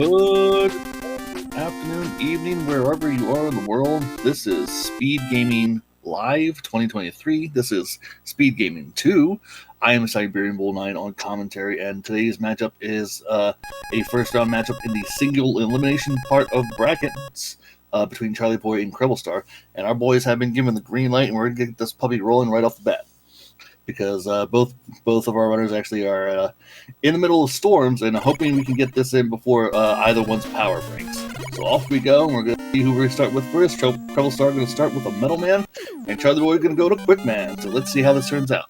Good afternoon, evening, wherever you are in the world. This is Speed Gaming Live 2023. This is Speed Gaming 2. I am Siberian Bull 9 on commentary, and today's matchup is a first round matchup in the single elimination part of brackets between Charlieboy and CrebleStar. And our boys have been given the green light, and we're going to get this puppy rolling right off the bat. Because both of our runners actually are in the middle of storms and hoping we can get this in before either one's power breaks. So off we go, and we're going to see who we're going to start with first. CrebleStar going to start with a Metal Man, and Charlieboy going to go to Quick Man. So let's see how this turns out.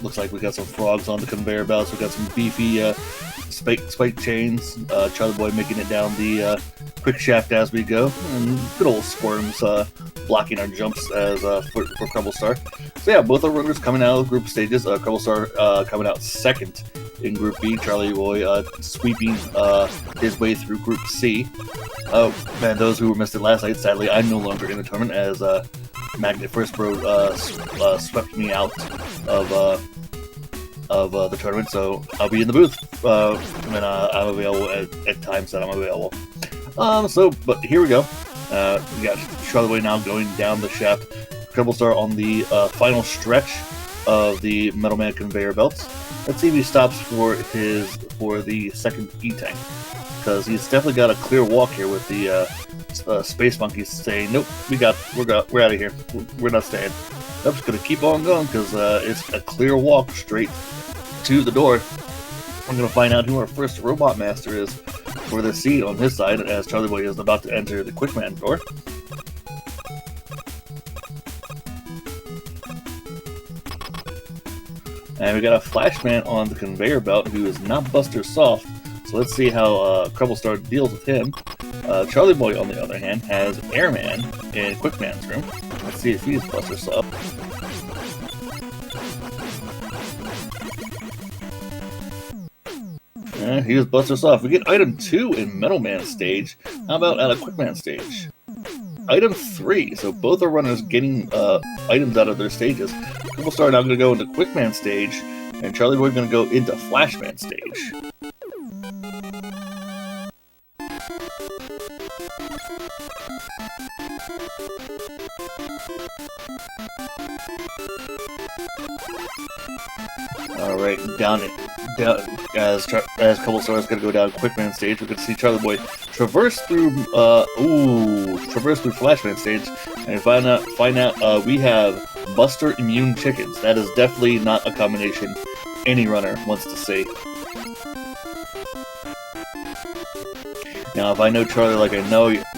Looks like we got some frogs on the conveyor belts. We got some beefy spike chains. Charlieboy making it down the quick shaft as we go, and good old squirms blocking our jumps as for CrebleStar. So yeah, both our runners coming out of the group stages. CrebleStar coming out second in Group B. Charlieboy sweeping his way through Group C. Oh man, those who missed it last night, sadly, I'm no longer in the tournament as Magnet First Bro swept me out of the tournament, so I'll be in the booth when I'm available at times that I'm available. But here we go. We got Charlieboy now going down the shaft. CrebleStar on the final stretch of the Metal Man conveyor belts. Let's see if he stops for the second E-Tank, because he's definitely got a clear walk here with the Space Monkeys saying, nope, we're out of here. We're not staying. I'm just going to keep on going because it's a clear walk straight to the door. I'm going to find out who our first Robot Master is for the seat on his side as Charlieboy is about to enter the Quickman door. And we got a Flashman on the conveyor belt who is not Buster Soft. So let's see how CrebleStar deals with him. Charlieboy, on the other hand, has Airman in Quickman's room. Let's see if he's Buster Soft. He was Buster Soft. We get item 2 in Metal Man stage. How about at a Quickman stage? Item 3. So both are runners getting items out of their stages. CrebleStar now going to go into Quickman stage, and Charlieboy going to go into Flashman stage. Alright, down as CrebleStar is going to go down Quickman stage. We're going to see Charlieboy traverse through Flashman stage, and find out we have Buster Immune Chickens. That is definitely not a combination any runner wants to see. Now, if I know Charlie like I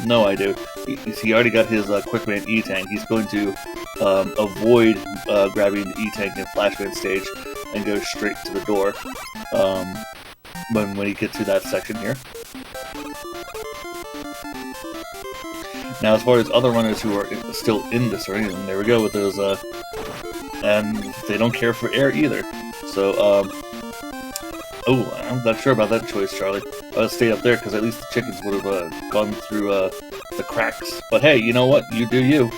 know I do, he already got his Quickman E-Tank. He's going to avoid grabbing the E-Tank in Flashman stage and go straight to the door when he gets to that section here. Now, as far as other runners who are still in this ring, and there we go with those, and they don't care for air either. So, I'm not sure about that choice, Charlie. I would stay up there because at least the chickens would have gone through the cracks. But hey, you know what? You do you.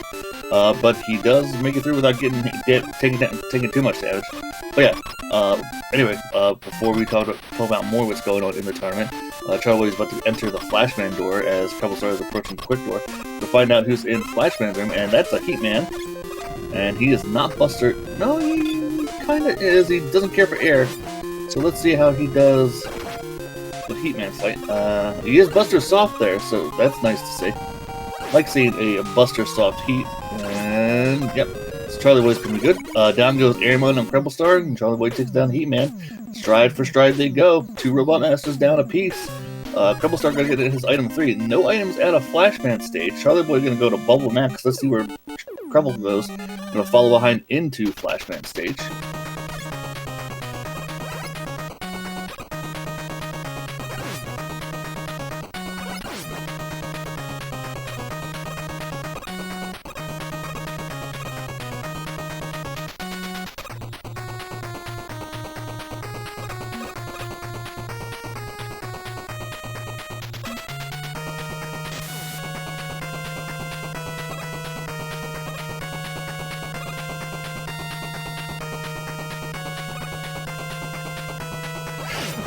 But he does make it through without taking too much damage. But yeah, anyway, before we talk about more what's going on in the tournament, Charlieboy is about to enter the Flashman door as CrebleStar is approaching the Quick door to find out who's in Flashman's room, and that's a Heatman. And he is not Buster. No, he kind of is. He doesn't care for air. So let's see how he does with Heatman's fight. He is Buster Soft there, so that's nice to see. I like seeing a Buster Soft Heat. And yep, so Charlieboy's gonna be good. Down goes Airman on CrebleStar, and Charlieboy takes down Heatman. Stride for stride they go. 2 Robot Masters down a piece. CrebleStar gonna get his item 3. No items at a Flashman stage. Charlieboy gonna go to Bubble Max. Let's see where Creble goes. Gonna follow behind into Flashman stage.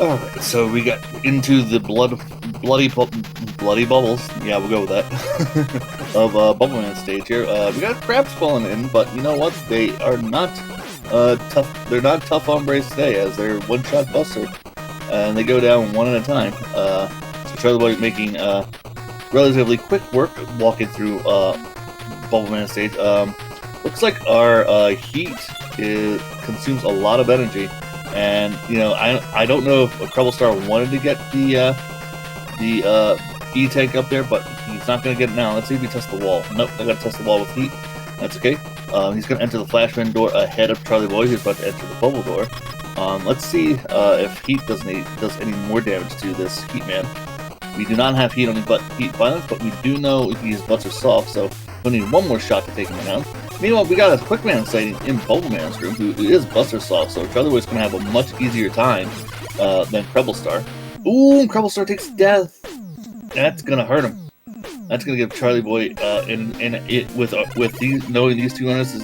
Alright, so we got into the bloody bubbles. Yeah, we'll go with that. of Bubbleman stage here. We got crabs falling in, but you know what? They are not tough. They're not tough hombres today, as they're one-shot buster, and they go down one at a time. So Charlieboy making relatively quick work walking through Bubbleman stage. Looks like our heat consumes a lot of energy. And you know, I don't know if CrebleStar wanted to get the E-tank up there, but he's not going to get it now. Let's see if he tests the wall. Nope, I got to test the wall with heat. That's okay. He's going to enter the flashman door ahead of Charlieboy, who's about to enter the bubble door. Let's see if heat does any more damage to this Heat Man. We do not have heat on him, but heat violence, but we do know he's Buster Soft, so we'll need one more shot to take him down. Meanwhile, we got a Quick Man sighting in Bubbleman's room, who is Buster Soft, so Charlieboy's going to have a much easier time than CrebleStar. Ooh, CrebleStar takes death! That's going to hurt him. That's going to give Charlieboy, knowing these two runners,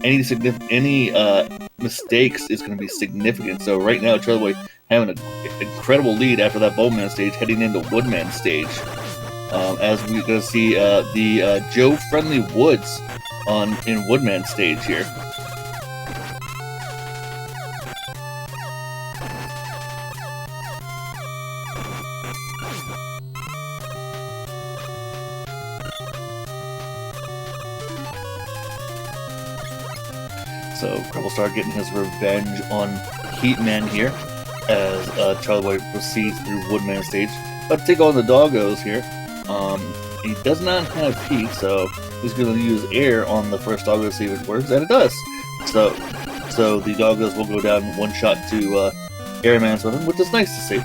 any mistakes is going to be significant. So right now, Charlieboy having an incredible lead after that Bubbleman stage, heading into Woodman stage. As we're going to see the Joe Friendly Woods in Woodman stage here. So CrebleStar getting his revenge on Heatman here as Charlieboy proceeds through Woodman stage. Let's take on the doggos here. He does not have heat, so he's going to use air on the first doggo to see if it works, and it does. So the doggos will go down one shot to Airman's with him, which is nice to see.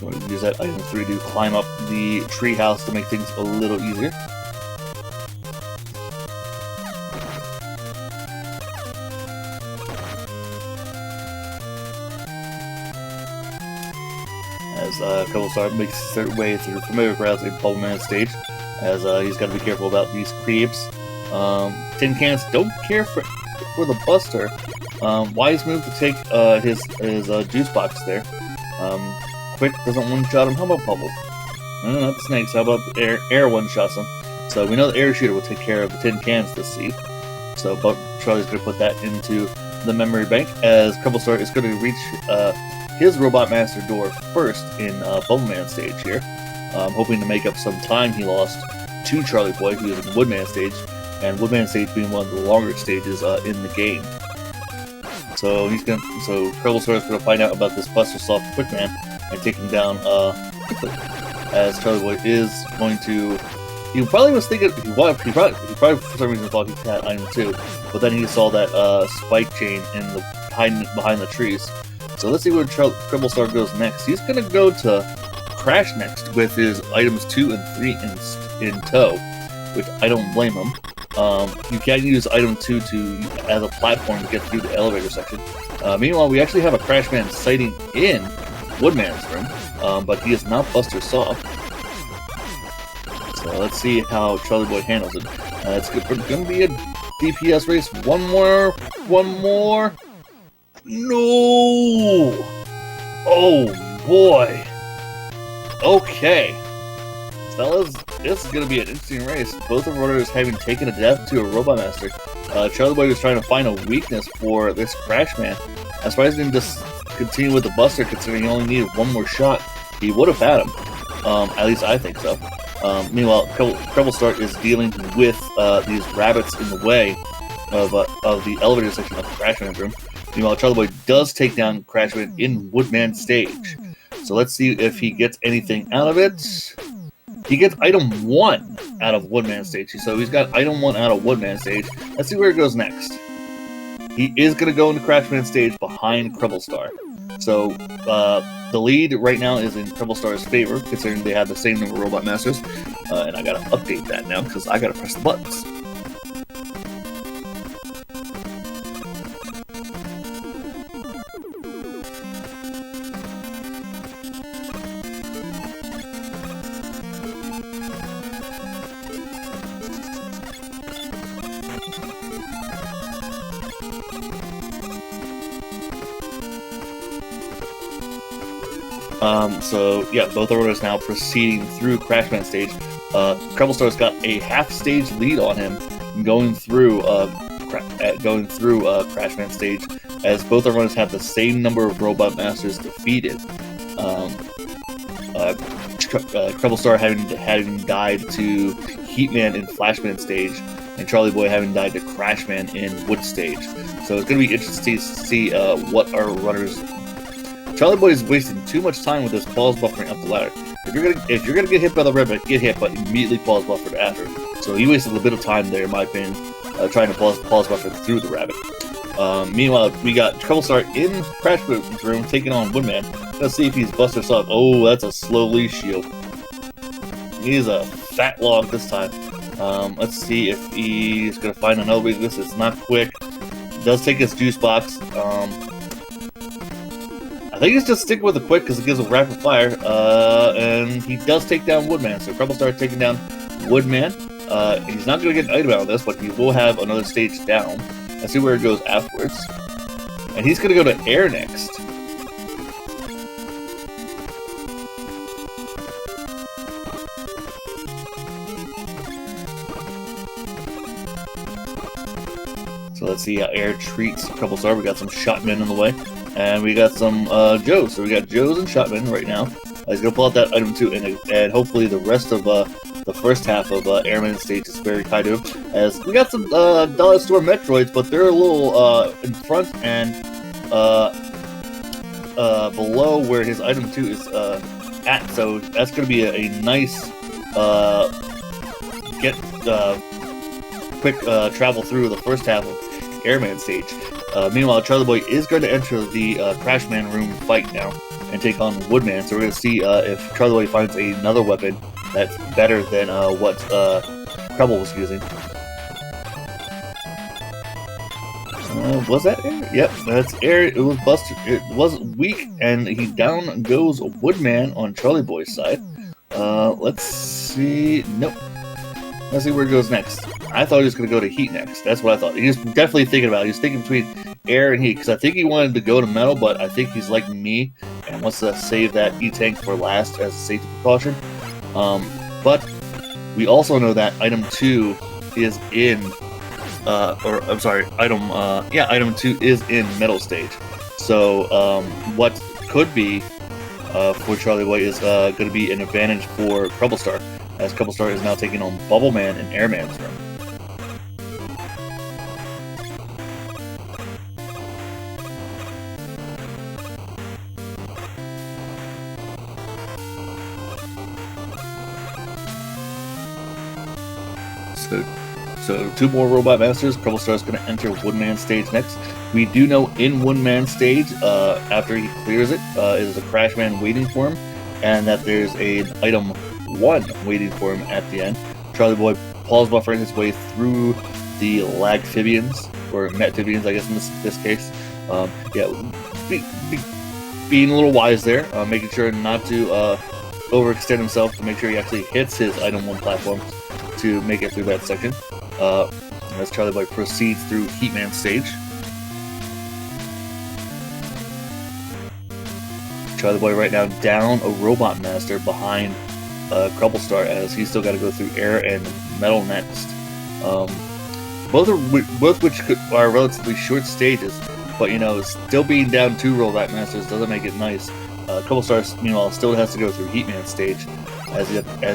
Going to use that item 3 to climb up the treehouse to make things a little easier. As CrebleStar makes his way through familiar grounds in Bubbleman stage, as he's got to be careful about these creeps. Tin Cans don't care for the Buster. Wise move to take his juice box there. Quick doesn't one-shot him. How about Bubble? No, not the snakes. How about the air one-shots him? So we know the air shooter will take care of the tin cans this seed. So Charlie's going to put that into the memory bank, as CrebleStar is going to reach his Robot Master door first in Bubbleman stage here, hoping to make up some time he lost to Charlieboy, who is in Woodman stage, and Woodman stage being one of the longer stages in the game. So CrebleStar is going to find out about this Buster Soft Quickman and take him down quickly, as Charlieboy is going to. He probably was thinking he probably for some reason thought he had item 2, but then he saw that spike chain in the behind the trees. So let's see where CrebleStar goes next. He's going to go to Crash next with his items 2 and 3 in tow, which I don't blame him. You can use item 2 as a platform to get through the elevator section. Meanwhile, we actually have a Crashman sighting in Woodman's room, but he is not Buster Soft. So let's see how Charlieboy handles it. It's going to be a DPS race. One more. No! Oh boy. Okay. Fellas, this is going to be an interesting race. Both of runners having taken a death to a Robot Master. Charlieboy was trying to find a weakness for this Crashman. I'm surprised he didn't just continue with the Buster, considering he only needed one more shot. He would have had him. At least I think so. Meanwhile, CrebleStar is dealing with these rabbits in the way of the elevator section of the Crashman's room. Meanwhile, Charlieboy does take down Crashman in Woodman stage. So let's see if he gets anything out of it. He gets item 1 out of Woodman stage. So he's got item 1 out of Woodman stage. Let's see where it goes next. He is going to go into Crashman stage behind CrebleStar. So the lead right now is in CrebleStar's favor, considering they have the same number of Robot Masters. And I got to update that now because I got to press the buttons. So yeah, both are runners now proceeding through Crashman stage. CrebleStar's got a half-stage lead on him, going through Crashman stage, as both our runners have the same number of Robot Masters defeated. CrebleStar having died to Heatman in Flashman stage, and Charlieboy having died to Crashman in Wood stage. So it's going to be interesting to see what our runners. Charlieboy is wasting too much time with this pause buffering up the ladder. If you're gonna get hit by the rabbit, get hit, but immediately pause buffer after. So he wasted a bit of time there, in my opinion, trying to pause buffer through the rabbit. Meanwhile, we got CrebleStar in Crashman's room taking on Woodman. Let's see if he's busted us up. Oh, that's a slow leash shield. He's a fat log this time. Let's see if he's gonna find another way to this. It's not quick. Does take his juice box. I think he's just sticking with the quick because it gives a rapid fire, and he does take down Woodman. So CrebleStar taking down Woodman. He's not going to get an item out of this, but he will have another stage down. Let's see where it goes afterwards. And he's going to go to air next. So let's see how air treats CrebleStar. We got some shotmen in the way. And we got some Joes. So we got Joes and shotmen right now. He's going to pull out that item too, and hopefully the rest of the first half of Airman stage is very Kaido. As we got some Dollar Store Metroids, but they're a little in front and below where his item 2 is at. So that's going to be a nice quick travel through the first half of Airman stage. Meanwhile, Charlieboy is going to enter the Crashman room fight now and take on Woodman. So we're going to see if Charlieboy finds another weapon that's better than what Creble was using. Was that air? Yep, that's air. It was busted. It was weak, and he down goes Woodman on Charlieboy's side. Let's see. Nope. Let's see where it goes next. I thought he was going to go to heat next. That's what I thought. He was definitely thinking about it. He was thinking between air and heat, because I think he wanted to go to metal, but I think he's like me and wants to save that E-Tank for last as a safety precaution. But we also know that item 2 is in, item 2 is in metal stage. So what could be for Charlieboy is going to be an advantage for CrebleStar, as CrebleStar is now taking on Bubbleman in Airman's room. So 2 more Robot Masters. CrebleStar is going to enter Woodman stage next. We do know in Woodman stage, after he clears it, is a Crashman waiting for him, and that there's an item 1 waiting for him at the end. Charlieboy pause buffering his way through the Lagphibians, or Metphibians, I guess in this case. Being a little wise there, making sure not to overextend himself, to make sure he actually hits his item 1 platform to make it through that section. As Charlieboy proceeds through Heatman stage. Charlieboy right now down a Robot Master behind CrebleStar, as he's still got to go through air and metal next. Both which are relatively short stages, but you know, still being down 2 Robot Masters doesn't make it nice. CrebleStar, meanwhile, still has to go through Heatman stage as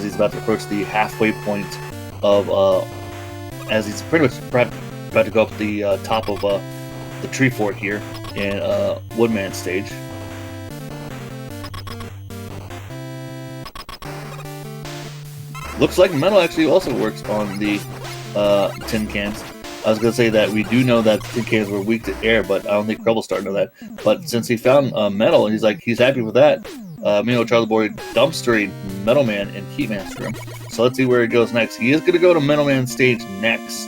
he's about to approach the halfway point of as he's pretty much about to go up the top of the tree fort here in Woodman stage. Looks like metal actually also works on the tin cans. I was going to say that we do know that tin cans were weak to air, but I don't think CrebleStar know that. But since he found metal, and he's happy with that, Charlieboy dumpstering Metal Man in Heatman's room. So let's see where he goes next. He is going to go to Metal Man stage next.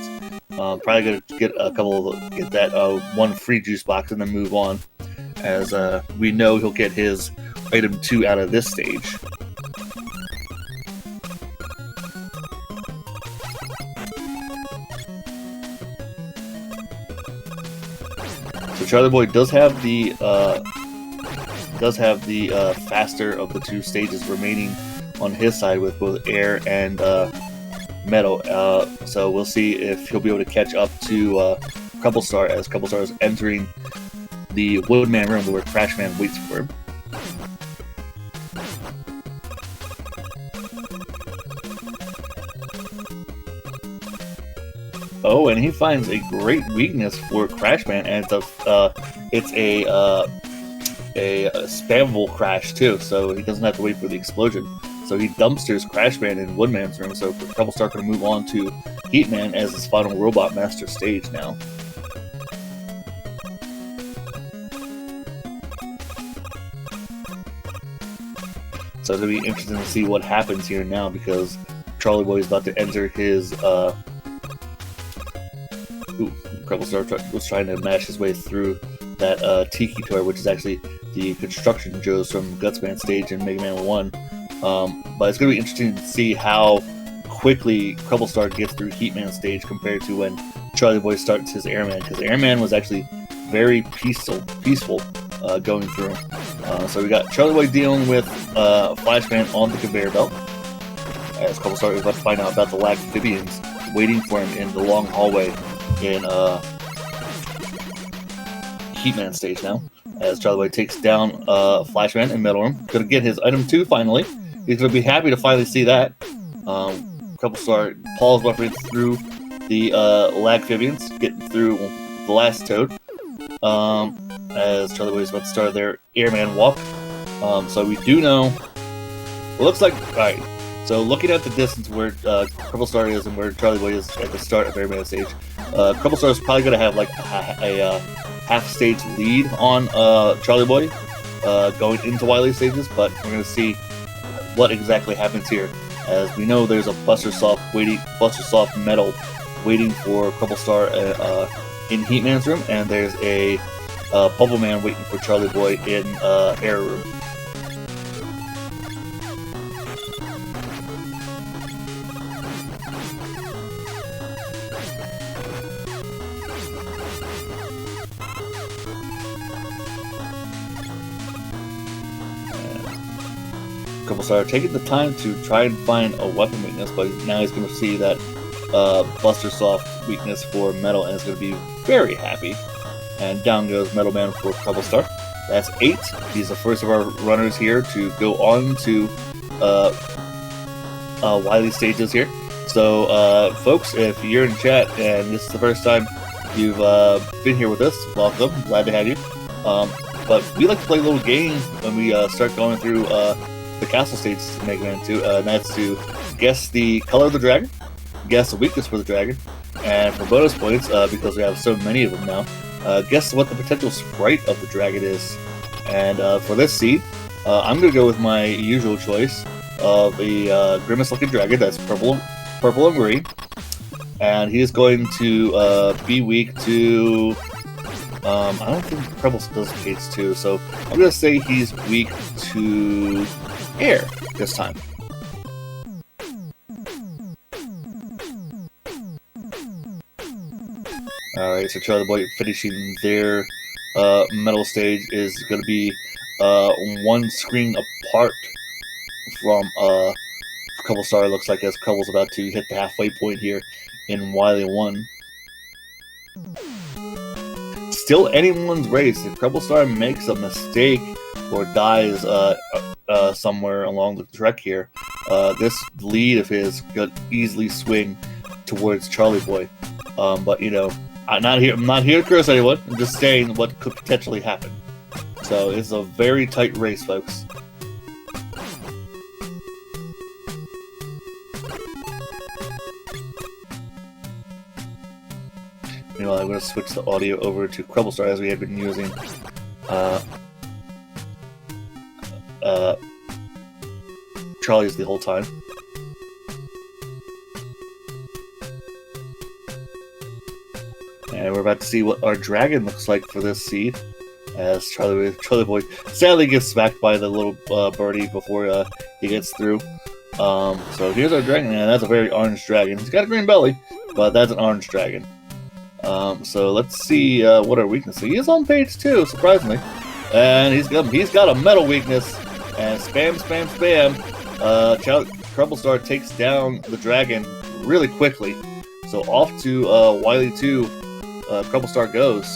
Probably going to get get that 1 free juice box and then move on, as we know he'll get his item 2 out of this stage. So Charlieboy does have the does have the faster of the two stages remaining on his side with both air and metal. So we'll see if he'll be able to catch up to CrebleStar as CrebleStar is entering the Woodman room where Crashman waits for him. Oh, and he finds a great weakness for Crashman, and it's a spammable crash too, so he doesn't have to wait for the explosion. So he dumpsters Crashman in Woodman's room, so CrebleStar can move on to Heatman as his final Robot Master stage now. So it's going to be interesting to see what happens here now, because Charlieboy is about to enter his... CrebleStar was trying to mash his way through that Tiki Toy, which is actually the Construction Joes from Gutsman stage in Mega Man 1. But it's going to be interesting to see how quickly CrebleStar gets through Heatman stage compared to when Charlieboy starts his Airman, because Airman was actually very peaceful going through. So we got Charlieboy dealing with Flashman on the conveyor belt, as CrebleStar is about to find out about the Amphibians waiting for him in the long hallway in Heatman stage now, as Charlieboy takes down Flashman in Metal Room. Gonna get his item 2 finally. He's gonna be happy to finally see that. CrebleStar Paul's buffering through the Amphibians, getting through the last Toad. As Charlieboy is about to start their Airman walk. So we do know. It looks like, alright. So looking at the distance where CrebleStar is and where Charlieboy is at the start of Airman stage, CrebleStar is probably going to have like a half-stage lead on Charlieboy going into Wily stages, but we're going to see what exactly happens here. As we know, there's a Buster Soft Metal waiting for CrebleStar in Heatman's room, and there's a Bubble Man waiting for Charlieboy in Air room. CrebleStar taking the time to try and find a weapon weakness, but now he's going to see that Buster Soft weakness for Metal, and is going to be very happy. And down goes Metal Man for CrebleStar. That's 8. He's the first of our runners here to go on to Wily stages here. So, folks, if you're in chat and this is the first time you've been here with us, welcome. Glad to have you. But we like to play a little game when we start going through the castle stages in Mega Man 2, and that's to guess the color of the dragon, guess the weakness for the dragon, and for bonus points, because we have so many of them now, guess what the potential sprite of the dragon is. And for this seed, I'm going to go with my usual choice of a Grimace-looking dragon that's purple and green, and he is going to be weak to... I don't think Preble does Cage 2, so I'm going to say he's weak to air this time. Alright, so Charlieboy finishing their metal stage is going to be one screen apart from CrebleStar, looks like, as Creble's about to hit the halfway point here in Wily 1. Still anyone's race. If CrebleStar makes a mistake or dies somewhere along the trek here, this lead of his could easily swing towards Charlieboy. But you know, I'm not here to curse anyone. I'm just saying what could potentially happen. So it's a very tight race, folks. Meanwhile, I'm going to switch the audio over to CrebleStar as we have been using Charlie's the whole time. And we're about to see what our dragon looks like for this seed, as Charlieboy sadly gets smacked by the little birdie before he gets through. So here's our dragon, and that's a very orange dragon. He's got a green belly, but that's an orange dragon. So let's see what our weakness is. He is on page 2, surprisingly. And he's got a metal weakness. And spam, spam, spam. CrebleStar takes down the dragon really quickly. So off to Wily 2, CrebleStar goes.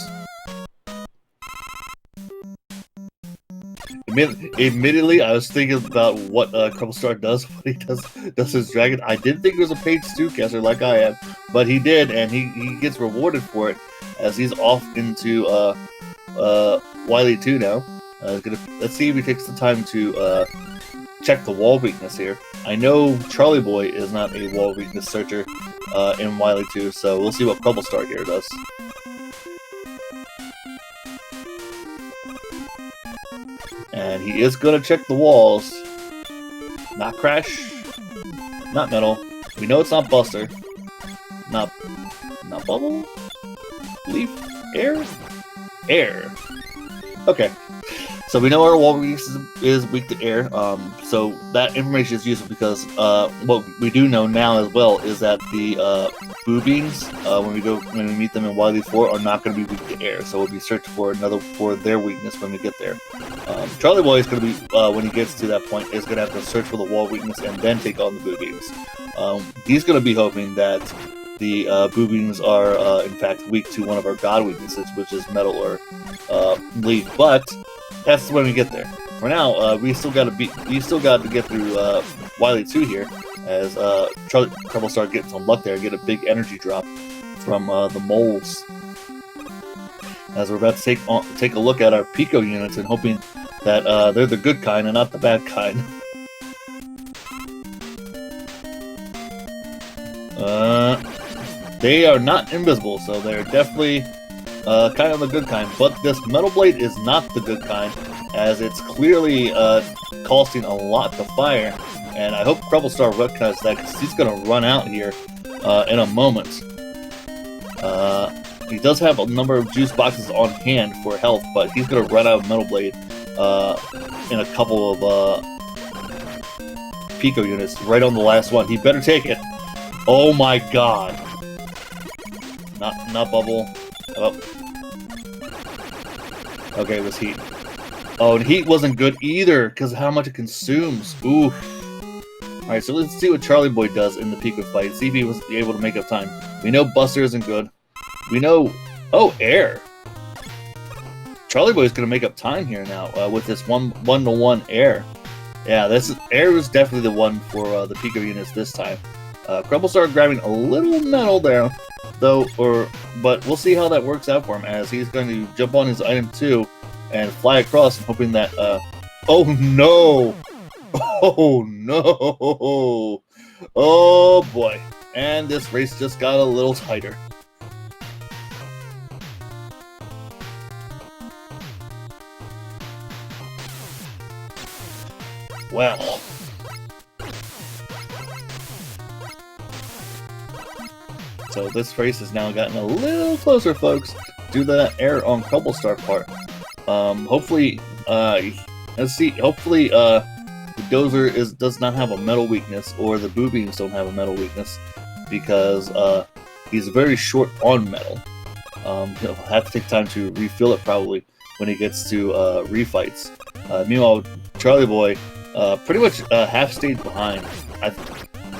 Admittedly, I was thinking about what CrebleStar does when he does his dragon. I didn't think it was a page 2 caster like I am, but he did, and he gets rewarded for it as he's off into Wily 2 now. Let's see if he takes the time to check the wall weakness here. I know Charlieboy is not a wall weakness searcher in Wily 2, so we'll see what CrebleStar here does. And he is going to check the walls. Not Crash. Not Metal. We know it's not Buster. Not Bubble? Leaf? Air? Air. Okay. So we know our wall weakness is weak to air. So that information is useful because what we do know now as well is that the Boo Beans, when we meet them in Wily 4, are not going to be weak to air. So we'll be searching for their weakness when we get there. Charlieboy is going to be when he gets to that point is going to have to search for the wall weakness and then take on the Boo Beans. He's going to be hoping that the Boo Beans are in fact weak to one of our god weaknesses, which is Metal or Leaf. But that's when we get there. For now, we still got to get through Wily 2 here, as CrebleStar gets some luck there, get a big energy drop from the moles. As we're about to take a look at our Pico units and hoping that they're the good kind and not the bad kind. They are not invisible, so they're definitely kind of the good kind. But this Metal Blade is not the good kind, as it's clearly costing a lot to fire. And I hope CrebleStar recognizes that, because he's going to run out here in a moment. He does have a number of juice boxes on hand for health, but he's going to run out of Metal Blade in a couple of Pico units, right on the last one. He better take it. Oh my god. Not Bubble. Oh. Okay, it was Heat. Oh, and Heat wasn't good either, because of how much it consumes. Ooh. Alright, so let's see what Charlieboy does in the Pico fight. See if he was able to make up time. We know Buster isn't good. We know... Oh, Air! Charlieboy is going to make up time here now with this one-to-one Air. Yeah, Air was definitely the one for the Pico units this time. CrebleStar grabbing a little metal there, though, but we'll see how that works out for him, as he's going to jump on his item 2 and fly across, hoping that... Oh no! Oh no! Oh boy! And this race just got a little tighter. Well... So this race has now gotten a little closer, folks, due to that error on CrebleStar part. Hopefully, let's see. Hopefully, the Dozer does not have a metal weakness, or the Boo Beans don't have a metal weakness, because he's very short on metal. He'll have to take time to refill it probably when he gets to refights. Meanwhile, Charlieboy pretty much half stayed behind.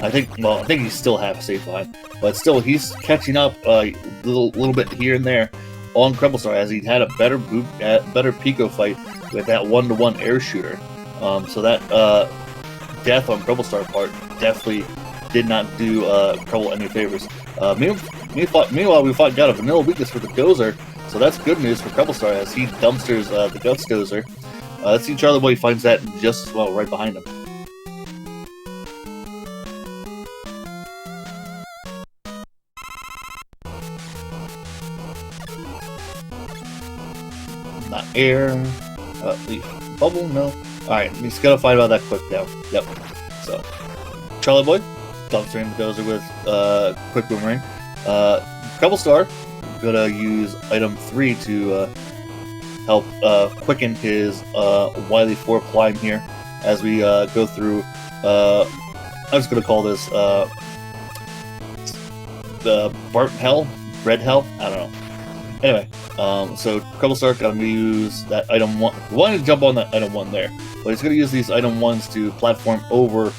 I think he's still half stayed behind, but still he's catching up a little bit here and there on CrebleStar, as he had a better Pico fight with that one-to-one air shooter. So that death on CrebleStar part definitely did not do Creble any favors. Meanwhile, we got a vanilla weakness for the Dozer, so that's good news for CrebleStar, as he dumpsters the Guts Dozer. Let's see Charlieboy finds that just as well right behind him. Not Air. Leaf. Bubble? No. Alright, we just gotta find out that quick now. Yep. So, Charlieboy dumpstering the Dozer with Quick Boomerang. CrebleStar gonna use item 3 to help quicken his Wily 4 climb here as we go through. I'm just gonna call this the burnt hell, red hell. I don't know. Anyway, so CrebleStar gonna use that item 1. We wanted to jump on that item 1 there, but he's gonna use these item 1s to platform over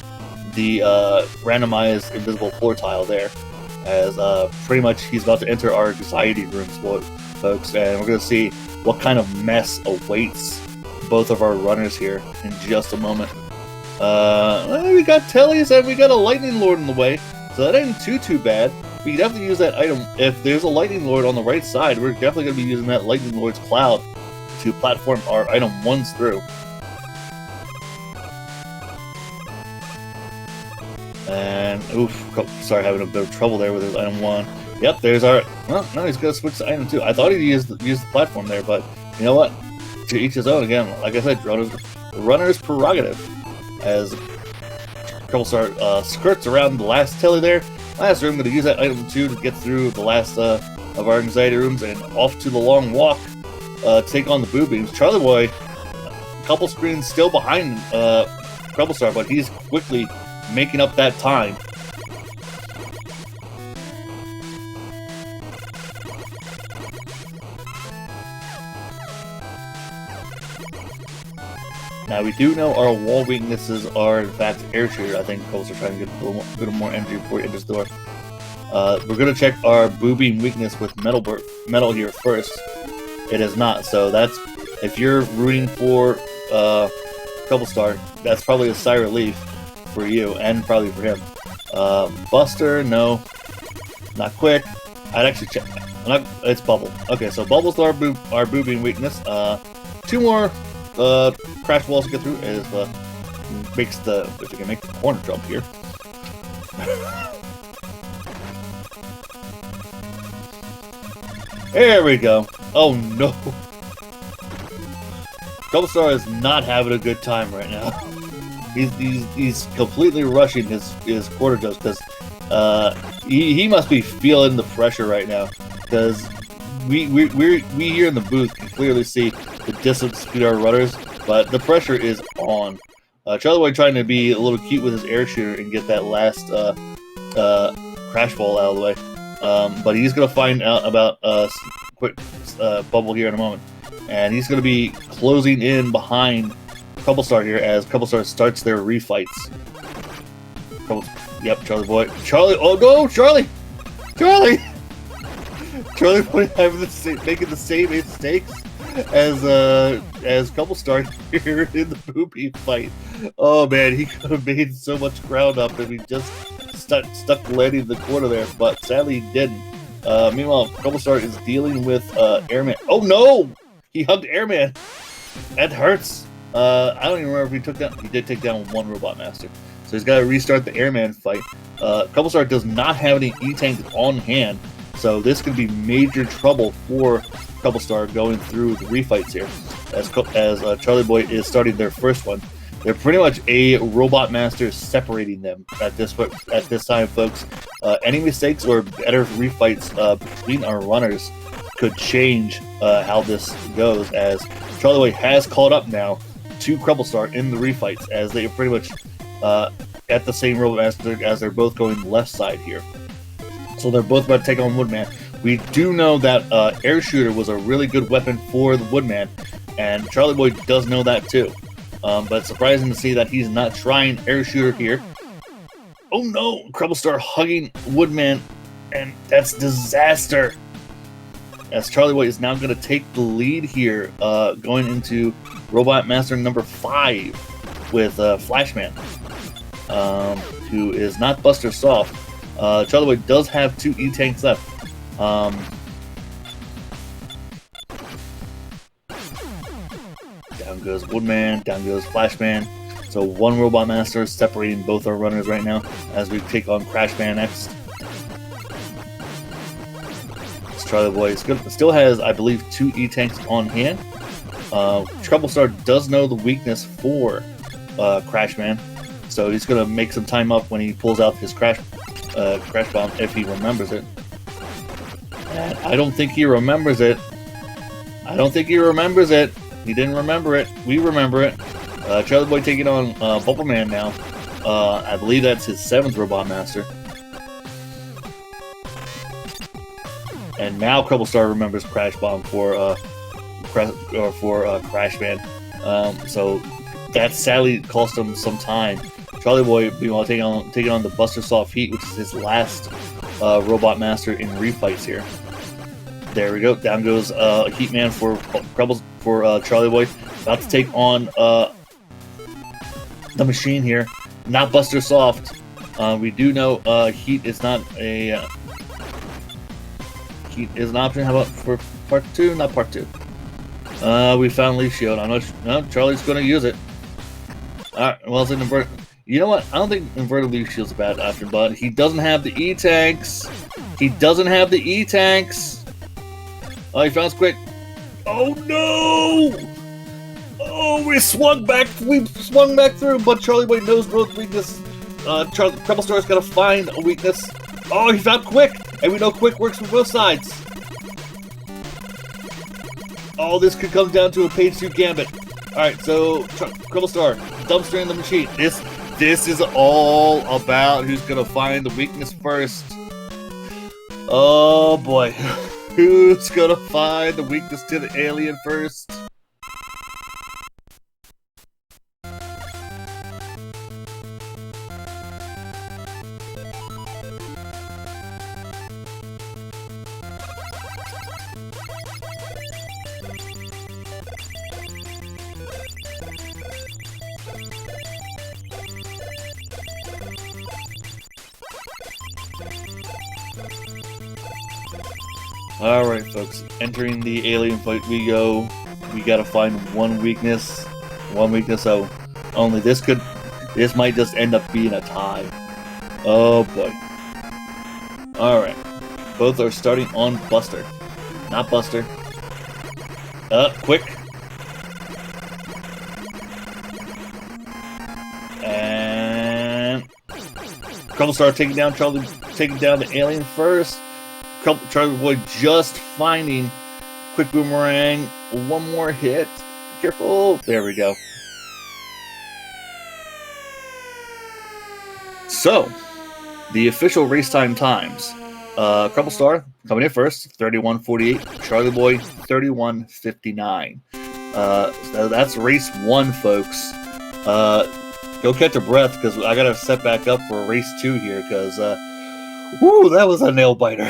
the randomized invisible floor tile there, as pretty much he's about to enter our anxiety rooms, folks, and we're gonna see what kind of mess awaits both of our runners here in just a moment. We got Tellies and we got a Lightning Lord in the way, so that ain't too bad. We can definitely use that item. If there's a Lightning Lord on the right side, we're definitely going to be using that Lightning Lord's Cloud to platform our item 1s through. And, oof, sorry, having a bit of trouble there with his item 1. Yep, there's our, well, no, he's going to switch to item 2. I thought he'd use the platform there, but you know what? To each his own again. Like I said, runner's prerogative. As CrebleStar skirts around the last Telly there. Last room, going to use that item 2 to get through the last of our anxiety rooms and off to the long walk to take on the Boo Beams. Charlieboy, a couple screens still behind CrebleStar, but he's quickly making up that time. Now, we do know our wall weaknesses are, in fact, air shooter. I think CrebleStar are trying to get a little more energy before he enters the door. We're going to check our Boo Beam weakness with metal here first. It is not, so that's, if you're rooting for CrebleStar, that's probably a sigh of relief for you, and probably for him. Buster, no. Not quick. I'd actually check. It's Bubble. Okay, so Bubble's our Boo Beam weakness. 2 more crash walls to get through is makes the, if we can make the corner jump here. There we go. Oh no. CrebleStar is not having a good time right now. He's completely rushing his quarter jumps because he must be feeling the pressure right now, because we here in the booth can clearly see the distance between our runners, but the pressure is on. Charlieboy trying to be a little cute with his air shooter and get that last crash ball out of the way, but he's gonna find out about quick Bubble here in a moment, and he's gonna be closing in behind CrebleStar here as CrebleStar starts their refights. Yep, Charlieboy. Oh no, Charlie! Charlieboy having making the same mistakes as CrebleStar here in the Boo Beam fight. Oh man, he could have made so much ground up if he just stuck landing in the corner there, but sadly he didn't. Meanwhile, CrebleStar is dealing with Airman. Oh no! He hugged Airman. That hurts. I don't even remember if he took down. He did take down one Robot Master, so he's got to restart the Airman fight. CrebleStar does not have any E-tanks on hand, so this could be major trouble for CrebleStar going through the refights here. As Charlieboy is starting their first one, they're pretty much a Robot Master separating them at this time, folks. Any mistakes or better refights between our runners could change how this goes, as Charlieboy has caught up now to CrebleStar in the refights, as they are pretty much at the same Robot Master as they're both going left side here. So they're both about to take on Woodman. We do know that Air Shooter was a really good weapon for the Woodman, and Charlieboy does know that too. But it's surprising to see that he's not trying Air Shooter here. Oh no! CrebleStar hugging Woodman, and that's disaster! As Charlieboy is now going to take the lead here, going into Robot Master number 5 with Flashman, who is not Buster Soft. Charlieboy does have 2 E-tanks left. Down goes Woodman, down goes Flashman. So one Robot Master separating both our runners right now as we take on Crashman next. Charlieboy still has, I believe, 2 E-tanks on hand. CrebleStar does know the weakness for Crashman, so he's going to make some time up when he pulls out his Crash Bomb, if he remembers it. And I don't think he remembers it. He didn't remember it. We remember it. Charlieboy taking on Bubbleman now. I believe that's his 7th Robot Master. And now CrebleStar remembers Crash Bomb for Crash Man. So that sadly cost him some time. Charlieboy, meanwhile, taking on the Buster Soft Heat, which is his last Robot Master in refights here. There we go. Down goes Heatman for Charlieboy. About to take on the machine here. Not Buster Soft. We do know Heat is not a Heat is an option. How about for part 2? Not part 2. We found Leaf Shield. I know Charlie's going to use it. Alright, well, it's an inverted. You know what? I don't think inverted Leaf Shield's a bad option, but he doesn't have the E-Tanks. He doesn't have the E-Tanks. Oh, he found us quick. Oh, no! Oh, we swung back through, but Charlieboy knows Road's weakness. CrebleStar's got to find a weakness. Oh, he found Quick! And we know Quick works for both sides. Oh, this could come down to a page 2 gambit. Alright, so CrebleStar, dumpster in the machine. This is all about who's gonna find the weakness first. Oh boy. Who's gonna find the weakness to the alien first? Alright folks, entering the alien fight we go. We gotta find one weakness, so only this might just end up being a tie. Oh boy. Alright, both are starting on Buster. Not Buster. Quick. And CrebleStar taking down the alien first. Charlieboy just finding Quick Boomerang. One more hit. Careful. There we go. So, the official race times. CrebleStar coming in first, 31:48. Charlieboy, 31:59. So that's race 1, folks. Go catch a breath, because I gotta set back up for race 2 here, because woo, that was a nail biter.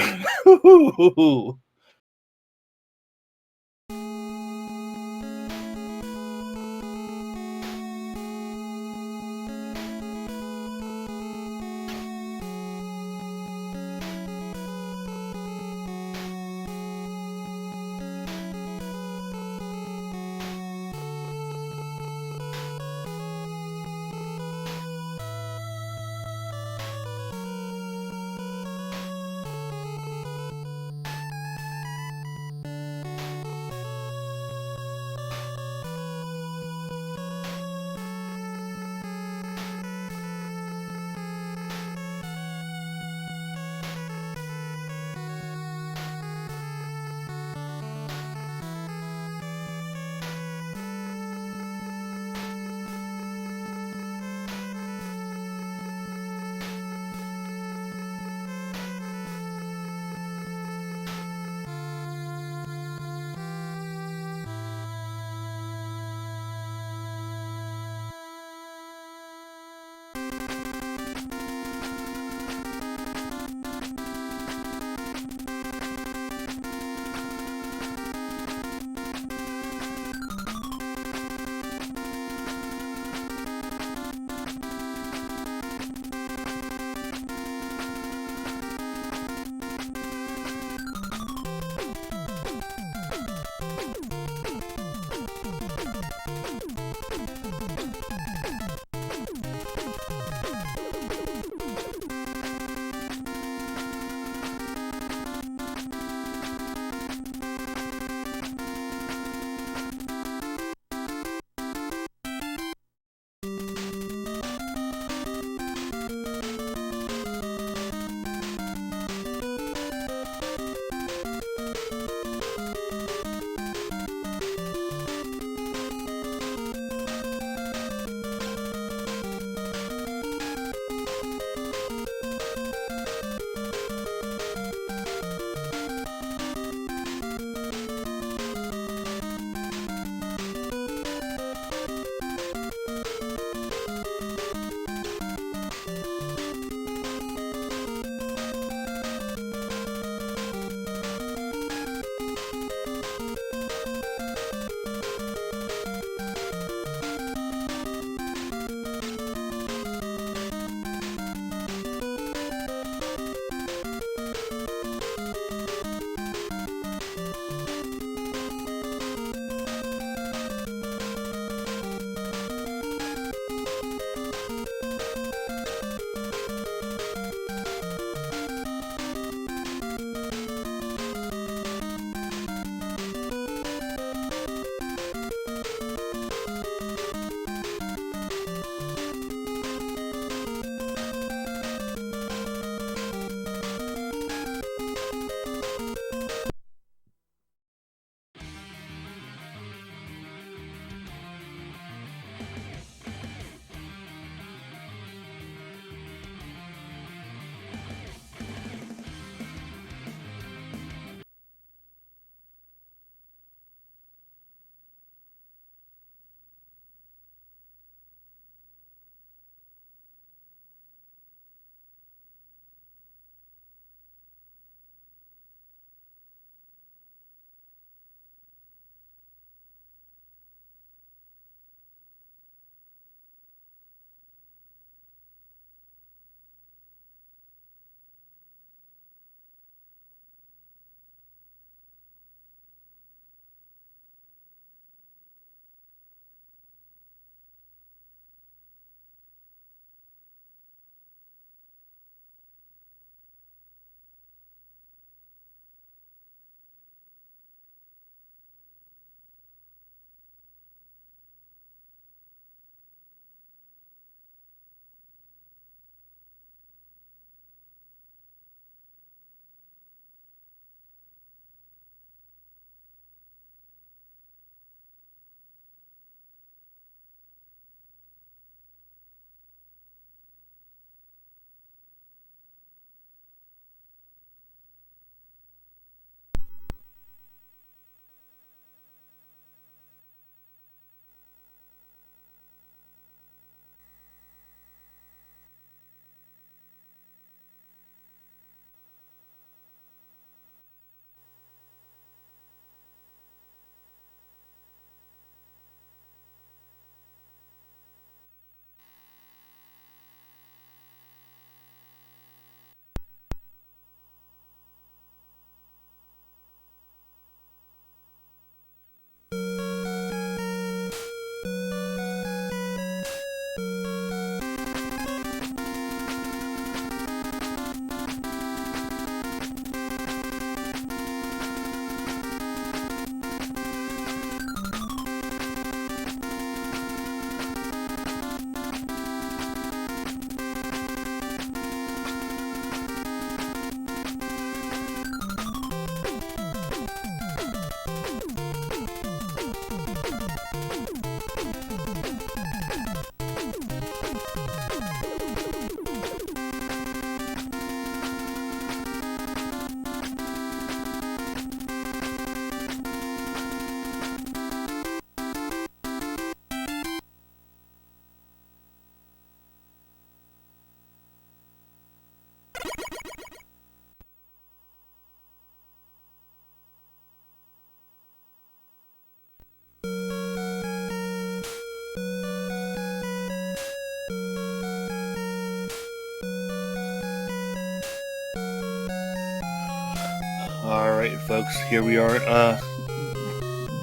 Alright folks, here we are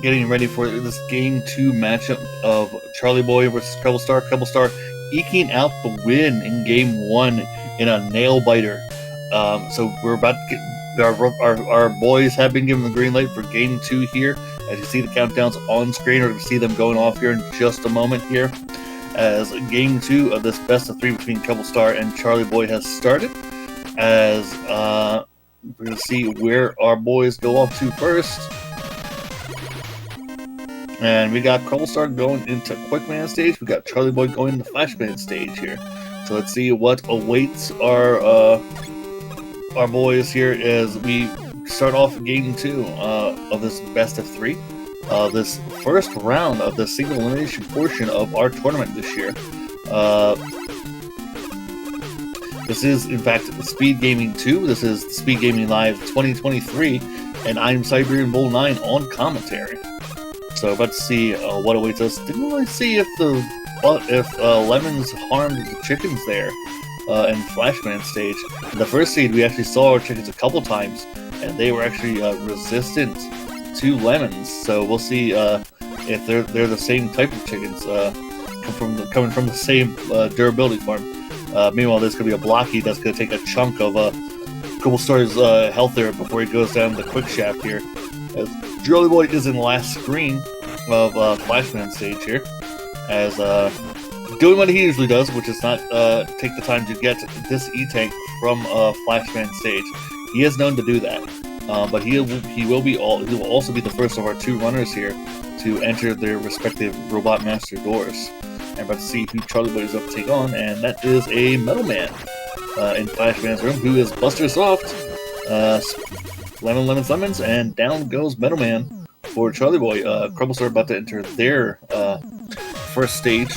getting ready for this Game 2 matchup of Charlieboy versus CrebleStar. CrebleStar eking out the win in Game 1 in a nail-biter. So we're about to get... Our boys have been given the green light for Game 2 here. As you see the countdowns on screen, we're going to see them going off here in just a moment here. As Game 2 of this best-of-3 between CrebleStar and Charlieboy has started. As we're going to see where our boys go off to first. And we got CrebleStar going into Quickman stage. We got Charlieboy going into Flashman stage here. So let's see what awaits our boys here as we start off Game 2 of this best-of-3. This first round of the single elimination portion of our tournament this year. This is, in fact, the Speedgaming 2. This is the Speedgaming Live 2023, and I'm Siberian Bull 9 on commentary. So, about to see what awaits us. Didn't really see if Lemons harmed the chickens there in Flashman stage. In the first seed, we actually saw our chickens a couple times, and they were actually resistant to Lemons. So we'll see if they're the same type of chickens coming from the same durability farm. Meanwhile, there's going to be a Blocky that's going to take a chunk of CrebleStar's health there before he goes down the quick shaft here. As Charlieboy is in the last screen of Flashman stage here, as doing what he usually does, which is not take the time to get this E-Tank from Flashman stage. He is known to do that, but he will also be the first of our two runners here to enter their respective Robot Master doors. I'm about to see who Charlieboy is up to take on, and that is a Metal Man in Flashman's room, who is Buster Soft. Lemons, and down goes Metal Man for Charlieboy. CrebleStar about to enter their first stage,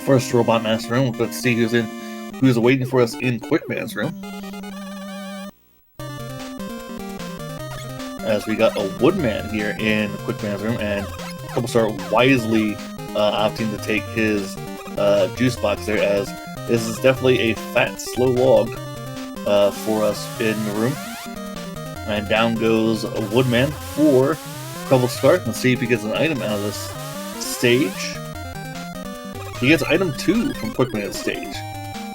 first Robot Master room. Let's see who's waiting for us in Quickman's room. As we got a Woodman here in Quickman's room, and CrebleStar wisely opting to take his juice box there, as this is definitely a fat, slow log for us in the room. And down goes a Woodman for CrebleStar. Let's see if he gets an item out of this stage. He gets item 2 from Quickman's stage.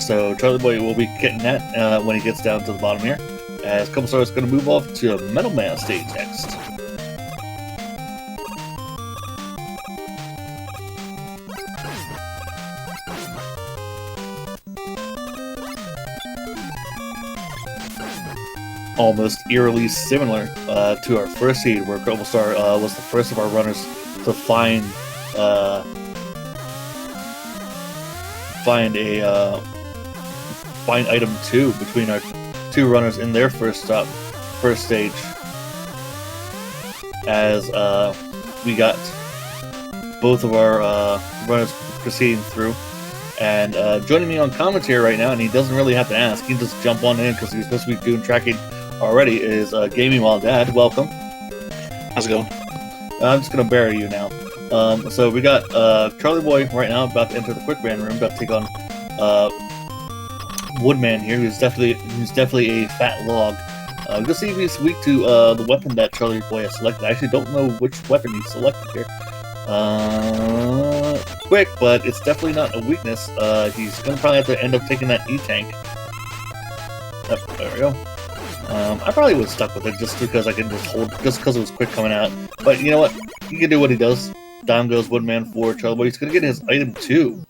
So Charlieboy will be getting that when he gets down to the bottom here. As CrebleStar is going to move off to Metal Man stage next. Almost eerily similar to our first seed, where CrebleStar was the first of our runners to find item 2 between our two runners in their first stage. As we got both of our runners proceeding through. And joining me on commentary right now, and he doesn't really have to ask, he can just jump on in because he's supposed to be doing tracking already, is Gaming Wild Dad. Welcome. How's it going? I'm just going to bury you now. So we got Charlieboy right now about to enter the Quickman room, about to take on Woodman here, who's definitely a fat log. We'll see if he's weak to the weapon that Charlieboy has selected. I actually don't know which weapon he selected here. Quick, but it's definitely not a weakness. He's going to probably have to end up taking that E-Tank. Oh, there we go. I probably would have stuck with it just because I can just hold, just because it was quick coming out. But you know what? He can do what he does. Down goes Woodman for Charlieboy. He's going to get his item 2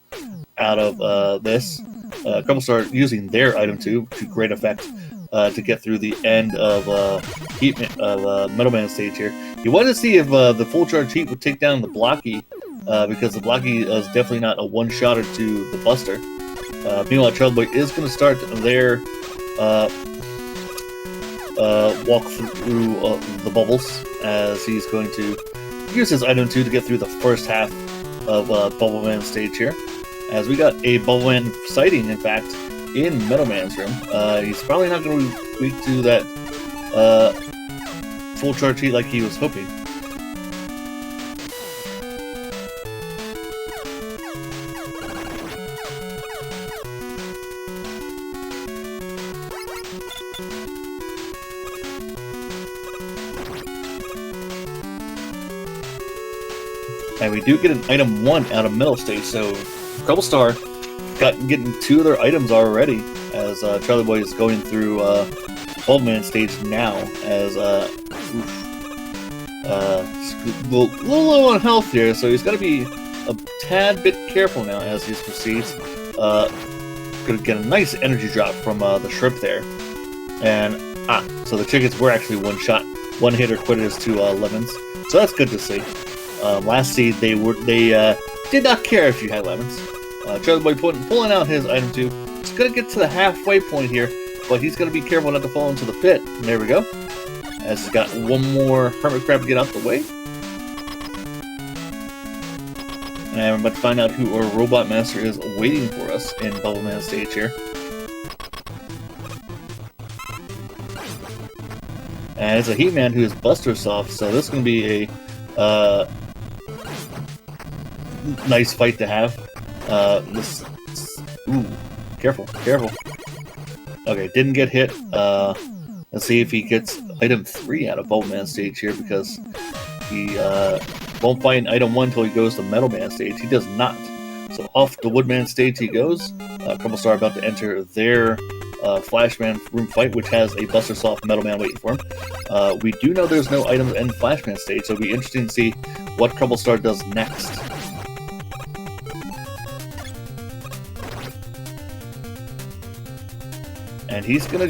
out of this. CrebleStar using their item 2 to great effect to get through the end of Metal Man stage here. You wanted to see if the full charge heat would take down the Blocky, because the Blocky is definitely not a one-shotter to the Buster. Meanwhile, Charlieboy is going to start their walk through the bubbles, as he's going to use his item 2 to get through the first half of Bubble Man stage here. As we got a Bubble Man sighting, in fact, in Metal Man's room. He's probably not going to be weak to that full charge heat like he was hoping. And we do get an item 1 out of middle stage, so CrebleStar getting 2 of their items already, as Charlieboy is going through Old Man stage now, as a little low on health here, so he's got to be a tad bit careful now as he proceeds. Gonna get a nice energy drop from the shrimp there, and so the chickens were actually one hitter quitters to lemons, so that's good to see. Last seed they did not care if you had lemons. Charlieboy pulling out his item 2. He's gonna get to the halfway point here, but he's gonna be careful not to fall into the pit. And there we go. As he's got one more hermit crab to get out the way. And we're about to find out who our Robot Master is waiting for us in Bubble Man stage here. And it's a Heatman who is Buster Soft, so this is going to be a nice fight to have. Ooh, careful. Okay, didn't get hit. Let's see if he gets item 3 out of Bubble Man stage here, because he won't find item 1 until he goes to Metal Man stage. He does not. So off the Woodman stage he goes. CrebleStar about to enter their Flashman room fight, which has a Buster Soft Metal Man waiting for him. We do know there's no items in Flashman stage, so it'll be interesting to see what CrebleStar does next. And he's gonna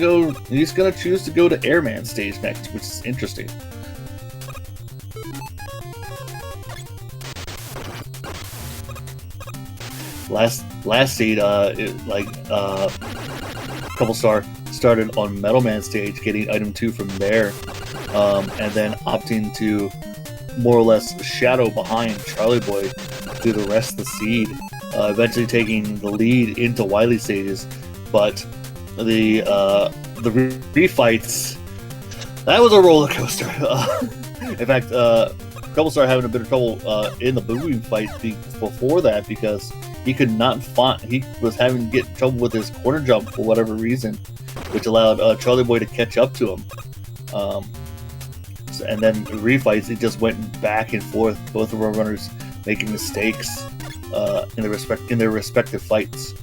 choose to go to Airman stage next, which is interesting. Last seed, CrebleStar started on Metal Man stage, getting item 2 from there, and then opting to more or less shadow behind Charlieboy through the rest of the seed, eventually taking the lead into Wily stages. But the refights, that was a roller coaster. In fact, CrebleStar having a bit of trouble in the booming fight before that, because he could not find. He was having to get trouble with his corner jump for whatever reason, which allowed Charlieboy to catch up to him. And then the refights, it just went back and forth. Both of our runners making mistakes in their respective fights.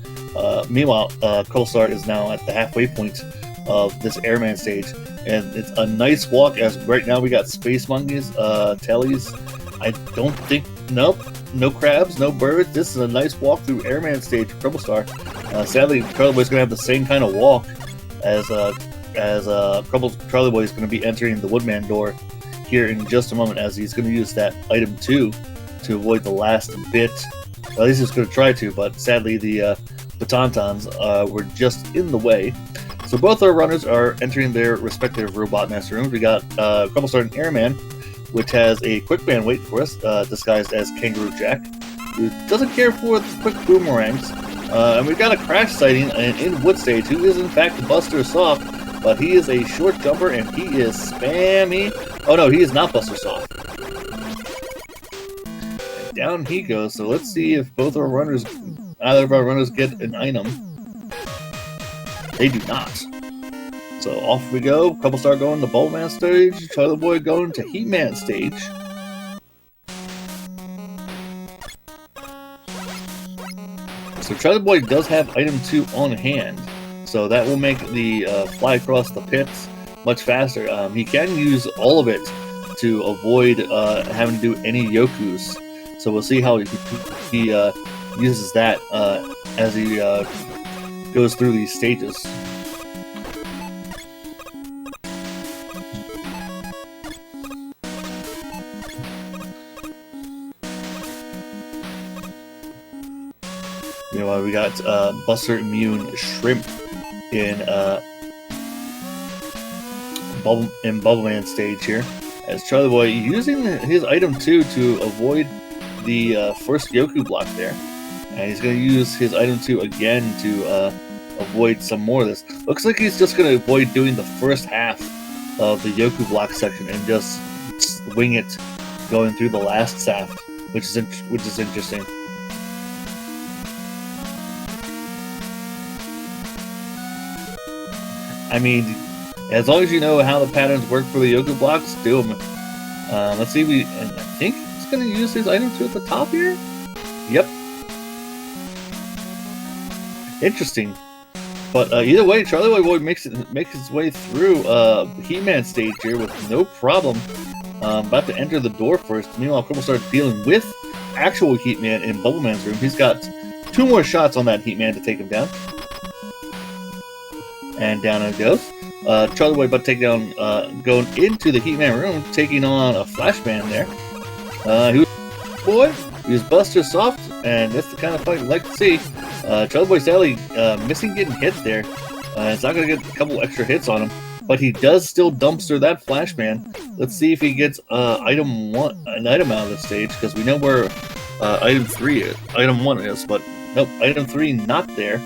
Meanwhile, CrebleStar is now at the halfway point of this Airman stage, and it's a nice walk. As right now we got Space Monkeys, Tellies. I don't think, nope. No crabs, no birds. This is a nice walk through Airman stage for CrebleStar. Sadly, Charlieboy is going to have the same kind of walk as Charlieboy is going to be entering the Woodman door here in just a moment, as he's going to use that item 2 to avoid the last bit. At least he's going to try to, but sadly the Batantons were just in the way. So both our runners are entering their respective Robot Master rooms. We got CrebleStar and Airman, which has a quick man wait for us, disguised as Kangaroo Jack, who doesn't care for the quick boomerangs. And we've got a Crash sighting in Wood stage, who is in fact Buster Soft, but he is a short jumper and he is spammy. Oh no, he is not Buster Soft. And down he goes. So let's see if either of our runners get an item. They do not. So off we go. CrebleStar going to Bubble Man stage. Charlieboy going to Heatman stage. So Charlieboy does have item 2 on hand, so that will make the fly across the pits much faster. He can use all of it to avoid having to do any Yokus. So we'll see how he uses that as he goes through these stages. Meanwhile, we got Buster Immune Shrimp in Bubble Man stage here, as Charlieboy using his item 2 to avoid the first Yoku block there, and he's going to use his item 2 again to avoid some more of this. Looks like he's just going to avoid doing the first half of the Yoku block section and just wing it going through the last shaft, which is interesting. I mean, as long as you know how the patterns work for the Yoku blocks, do them. Let's see. I think it's going to use his item 2 at the top here? Yep. Interesting. But either way, Charlieboy makes his way through He-Man stage here with no problem. About to enter the door first. Meanwhile, CrebleStar dealing with actual Heatman in Bubbleman's room. He's got 2 more shots on that Heatman to take him down. And down it goes. Charlieboy about to take down, going into the Heatman room, taking on a Flashman there. He was Buster Soft, and that's the kind of fight we like to see. Charlieboy sadly missing getting hit there. It's not going to get a couple extra hits on him, but he does still dumpster that Flashman. Let's see if he gets an item out of the stage, because we know where item 1 is, but nope, item 3 not there.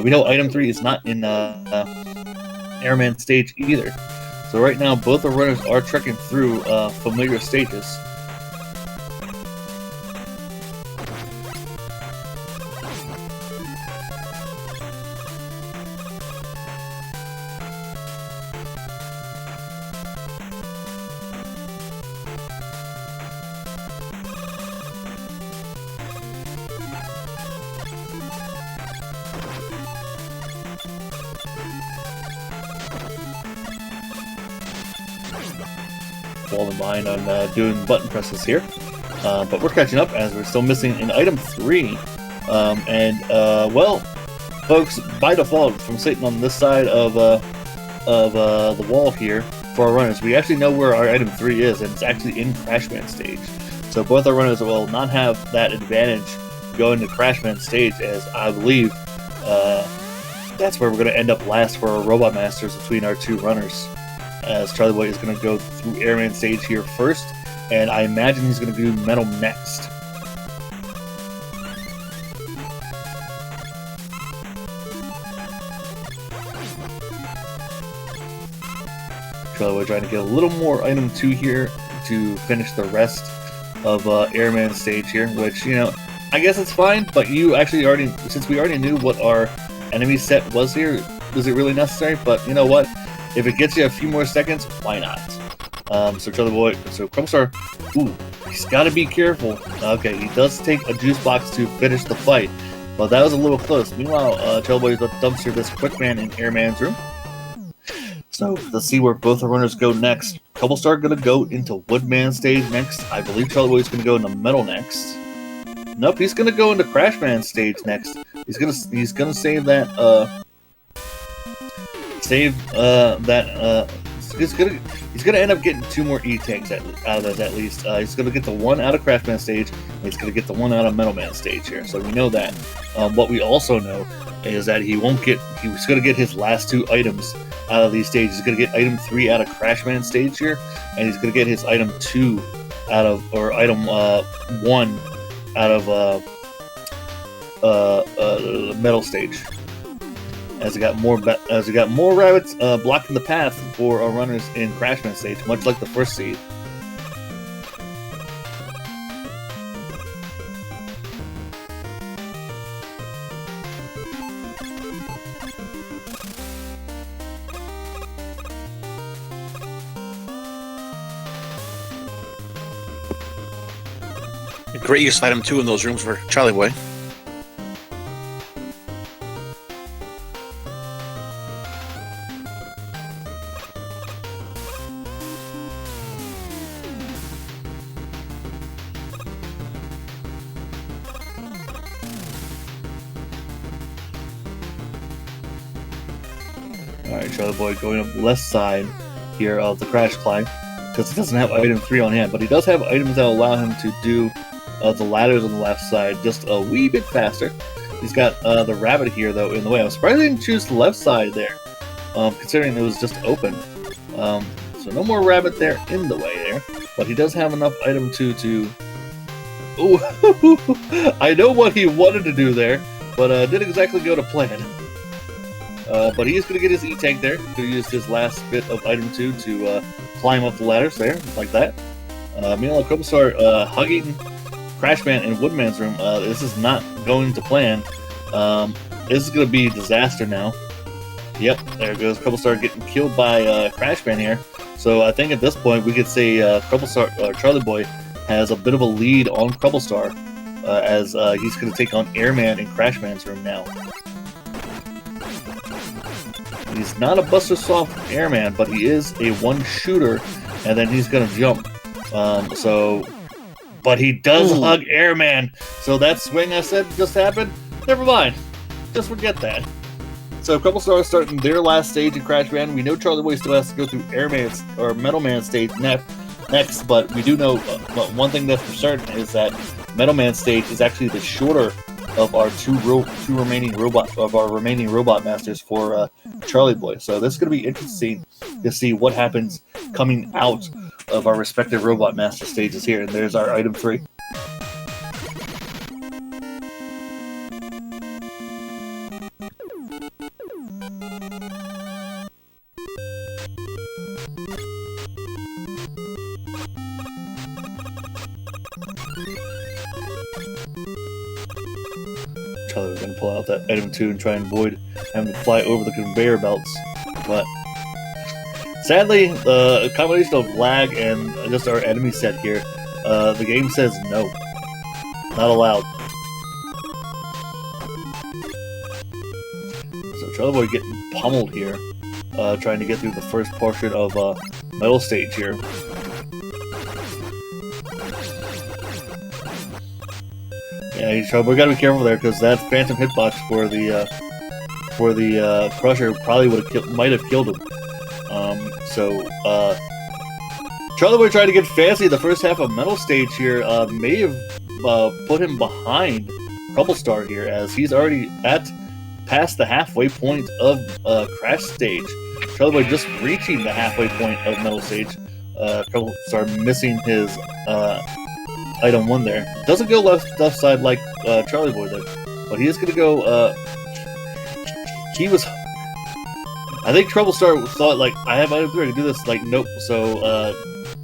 We know item 3 is not in Airman stage either. So right now, both the runners are trekking through familiar stages. Falling behind on doing button presses here, but we're catching up as we're still missing an item 3. Well, folks, by default, from sitting on this side of the wall here for our runners, we actually know where our item 3 is, and it's actually in Crashman stage. So both our runners will not have that advantage going to Crashman stage, as I believe that's where we're going to end up last for our Robot Masters between our 2 runners. As Charlieboy is going to go through Airman stage here first, and I imagine he's going to do Metal next. Charlieboy trying to get a little more item 2 here to finish the rest of Airman stage here, which, you know, I guess it's fine, but you actually since we already knew what our enemy set was here, was it really necessary? But you know what? If it gets you a few more seconds, why not? So CrebleStar, ooh, he's got to be careful. Okay, he does take a juice box to finish the fight, but that was a little close. Meanwhile, Charlieboy is about to dumpster this Quickman in Airman's room. So let's see where both the runners go next. CrebleStar going to go into Woodman stage next. I believe Charlieboy is going to go into Metal next. Nope, he's going to go into Crashman stage next. He's gonna save that. He's gonna end up getting 2 more E-tanks out of this at least. He's gonna get the 1 out of Crashman stage, and he's gonna get the 1 out of Metal Man stage here. So we know that. What we also know is that he's gonna get his last 2 items out of these stages. He's gonna get item 3 out of Crashman stage here, and he's gonna get his item 2 out of, or item 1 out of Metal stage. As we got more rabbits blocking the path for our runners in Crashman stage, much like the first seed. Great use of item 2 in those rooms for Charlieboy. Alright, Charlieboy going up the left side here of the Crash Climb, because he doesn't have item 3 on hand, but he does have items that allow him to do the ladders on the left side just a wee bit faster. He's got the rabbit here, though, in the way. I'm surprised he didn't choose the left side there, considering it was just open. So no more rabbit there in the way there, but he does have enough item 2 to... Ooh, I know what he wanted to do there, but didn't exactly go to plan. But he is going to get his E-Tank there, to use his last bit of item 2 to climb up the ladders there, like that. Meanwhile, CrebleStar hugging Crashman in Woodman's room. This is not going to plan. This is going to be a disaster now. Yep, there goes CrebleStar getting killed by Crashman here. So I think at this point we could say CrebleStar, Charlieboy has a bit of a lead on CrebleStar as he's going to take on Airman in Crashman's room now. He's not a Buster Soft Airman, but he is a one-shooter, and then he's going to jump. But he does hug Airman, so that swing I said just happened, never mind. Just forget that. So CrebleStar is starting their last stage in Crashman. We know Charlieboy still has to go through Airman's or Metal Man stage next, but we do know one thing that's for certain is that Metal Man stage is actually the shorter of our two remaining robot masters for Charlieboy. So this is going to be interesting to see what happens coming out of our respective robot master stages here. And there's our item 3. Charlie was going to pull out that item 2 and try and avoid having to fly over the conveyor belts, but sadly, a combination of lag and just our enemy set here, the game says no, not allowed. So Charlieboy getting pummeled here, trying to get through the first portion of Metal Stage here. Yeah, we gotta be careful there because that phantom hitbox for the Crusher probably might have killed him. Charlieboy tried to get fancy the first half of Metal Stage here. May have put him behind CrebleStar here as he's already past the halfway point of Crash Stage. Charlieboy just reaching the halfway point of Metal Stage. CrebleStar missing his item 1 there. Doesn't go left side like Charlieboy did, but he is going to go. I think CrebleStar thought like I have item 3 to do this. Like nope. So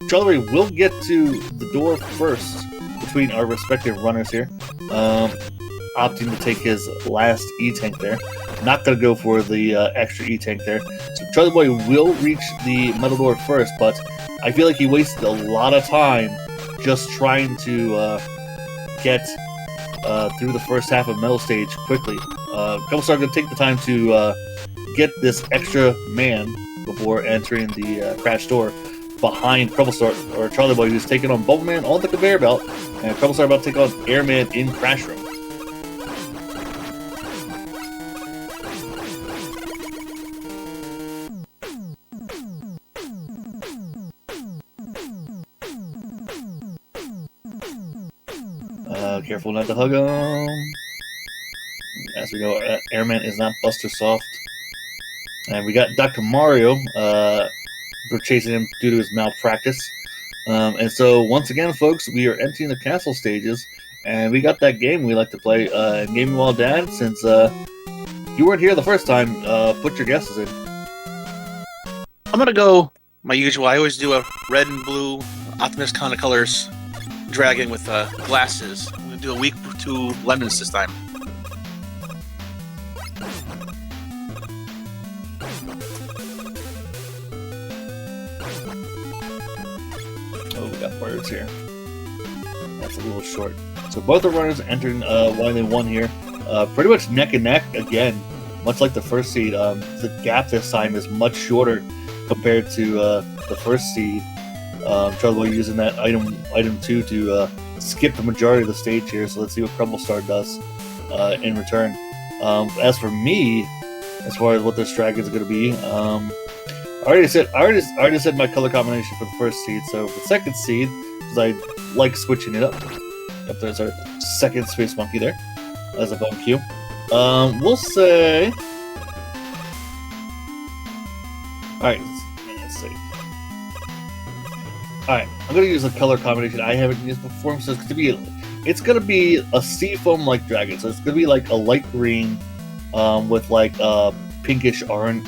Charlieboy will get to the door first between our respective runners here, opting to take his last E-Tank there. Not going to go for the extra E-Tank there. So Charlieboy will reach the metal door first, but I feel like he wasted a lot of time just trying to get through the first half of Metal Stage quickly. CrebleStar going to take the time to get this extra man before entering the crash door behind CrebleStar or Charlieboy, who's taking on Bubbleman on the conveyor belt, and CrebleStar about to take on Airman in Crash Room. Careful not to hug him. As we know, Airman is not Buster Soft. And we got Dr. Mario. We're chasing him due to his malpractice. And so, once again, folks, we are entering the castle stages. And we got that game we like to play. Gaming While Dad, since you weren't here the first time, put your guesses in. I'm going to go my usual. I always do a red and blue Optimus kind of colors dragon with glasses. I'm going to do a week to lemons this time. Oh, we got birds here. That's a little short. So both the runners entering one and one here. Pretty much neck and neck again. Much like the first seed, the gap this time is much shorter compared to the first seed. Charlieboy using that item 2 to skip the majority of the stage here. So let's see what CrebleStar does in return. As for me, as far as what this dragon is going to be, I already said my color combination for the first seed. So for the second seed, because I like switching it up. Yep, there's our second Space Monkey there as a bone cue. We'll say. All right, let's see. Alright, I'm going to use a color combination I haven't used before, so it's going to be a seafoam-like dragon. So it's going to be like a light green with like a pinkish belly,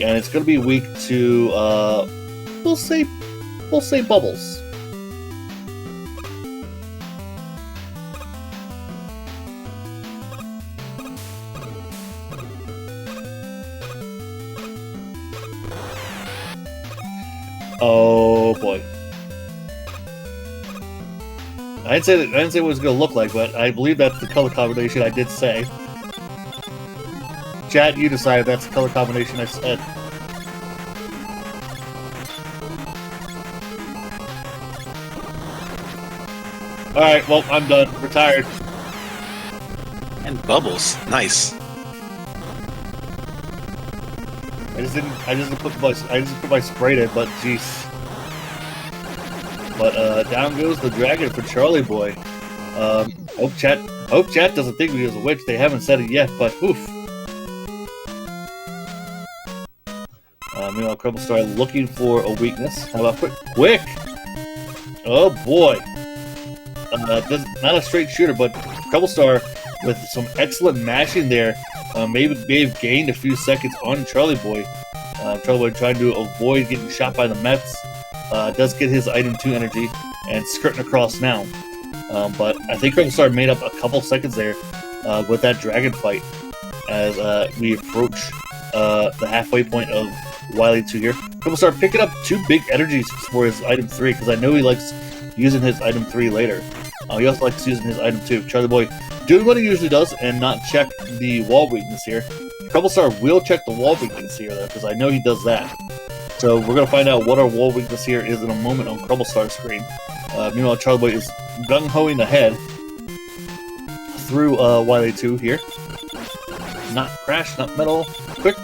and it's going to be weak to we'll say bubbles. Oh boy. I didn't say what it was going to look like, but I believe that's the color combination I did say. Chat, you decide if that's the color combination I said. Alright, well, I'm done. Retired. And bubbles. Nice. I just didn't put my sprite in, but jeez. But down goes the dragon for Charlieboy. Hope chat doesn't think we was a witch. They haven't said it yet, but oof. Meanwhile, CrebleStar looking for a weakness. How about quick? Oh boy. Not a straight shooter, but CrebleStar with some excellent mashing there. Maybe may have gained a few seconds on Charlieboy. Charlieboy trying to avoid getting shot by the Mets. Does get his item 2 energy and skirting across now. But I think CrebleStar made up a couple seconds there with that dragon fight as we approach the halfway point of Wily 2 here. CrebleStar picking up 2 big energies for his item 3 because I know he likes using his item 3 later. He also likes using his item 2. Charlieboy doing what he usually does and not check the wall weakness here. CrebleStar will check the wall weakness here though because I know he does that. So we're going to find out what our wall weakness here is in a moment on CrebleStar's screen. Meanwhile, Charlieboy is gung-hoing ahead through Wily 2 here. Not crash, not metal. Quick.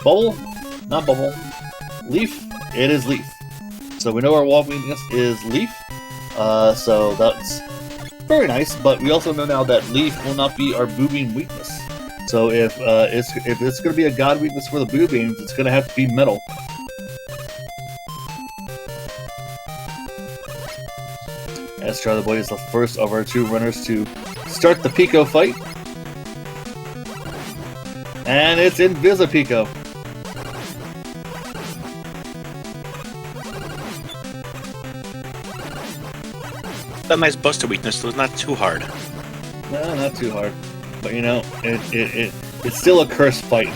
Bubble. Not bubble. Leaf. It is leaf. So we know our wall weakness is leaf. So that's very nice. But we also know now that leaf will not be our boo beam weakness. So if it's going to be a god weakness for the boo beams, it's going to have to be metal. As Charlieboy is the first of our 2 runners to start the Pico fight. And it's Invisipico. That nice buster weakness, so it's not too hard. No, not too hard. But you know, it's still a cursed fight.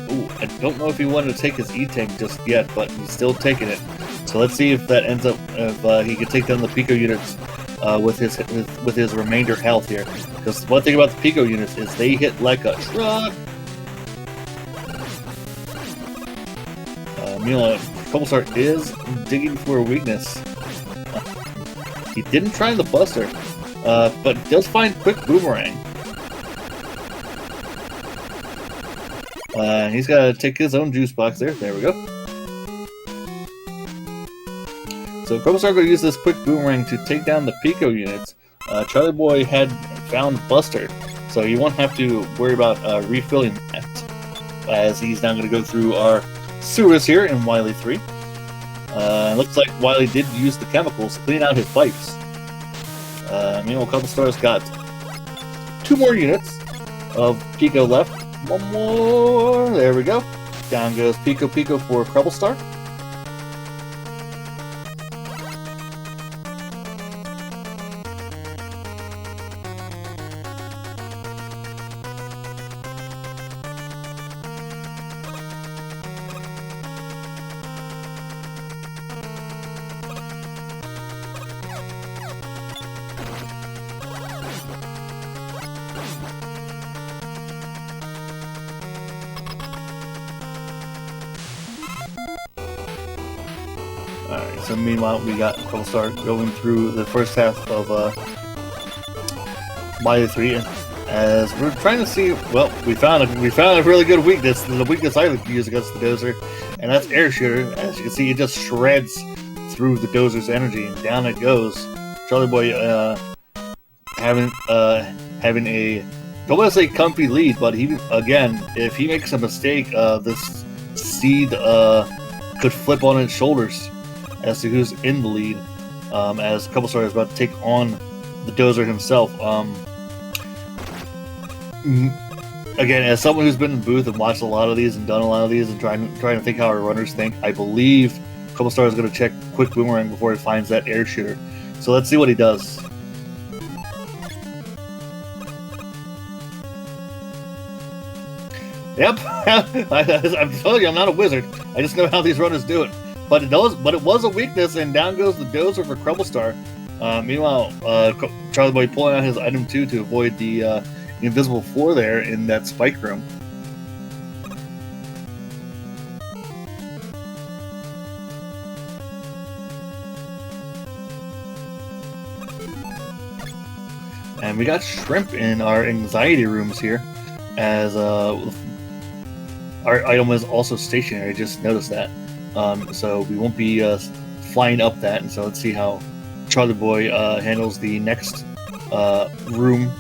Ooh, I don't know if he wanted to take his E-Tank just yet, but he's still taking it. So let's see if that ends up, if he can take down the Pico units with his remainder health here. Because one thing about the Pico units is they hit like a truck. Meanwhile, CrebleStar is digging for a weakness. He didn't try the Buster, but does find Quick Boomerang. He's got to take his own juice box there. There we go. So CrebleStar going to use this Quick Boomerang to take down the Pico units. Charlieboy had found Buster, so you won't have to worry about refilling that, as he's now going to go through our sewers here in Wily 3. Looks like Wily did use the chemicals to clean out his pipes. Meanwhile, CrebleStar's got 2 more units of Pico left. 1 more. There we go. Down goes Pico for CrebleStar. Alright, so meanwhile we got CrebleStar going through the first half of Wily 3, as we're trying to see. Well, we found a really good weakness. The weakness I like to use against the Dozer, and that's Air Shooter. As you can see, it just shreds through the Dozer's energy, and down it goes. Charlieboy having a, don't want to say comfy lead, but he, again, if he makes a mistake, this seed could flip on its shoulders as to who's in the lead, as CrebleStar is about to take on the Dozer himself. Again, as someone who's been in the booth and watched a lot of these and done a lot of these and trying to think how our runners think, I believe CrebleStar is going to check Quick Boomerang before he finds that Air Shooter. So let's see what he does. Yep, I'm telling you, I'm not a wizard. I just know how these runners do it. but it was a weakness, and down goes the dozer for CrebleStar. Meanwhile, Charlieboy pulling out his item 2 to avoid the invisible floor there in that spike room. And we got Shrimp in our anxiety rooms here, as our item is also stationary. I just noticed that. So we won't be flying up that, and so let's see how Charlieboy handles the next room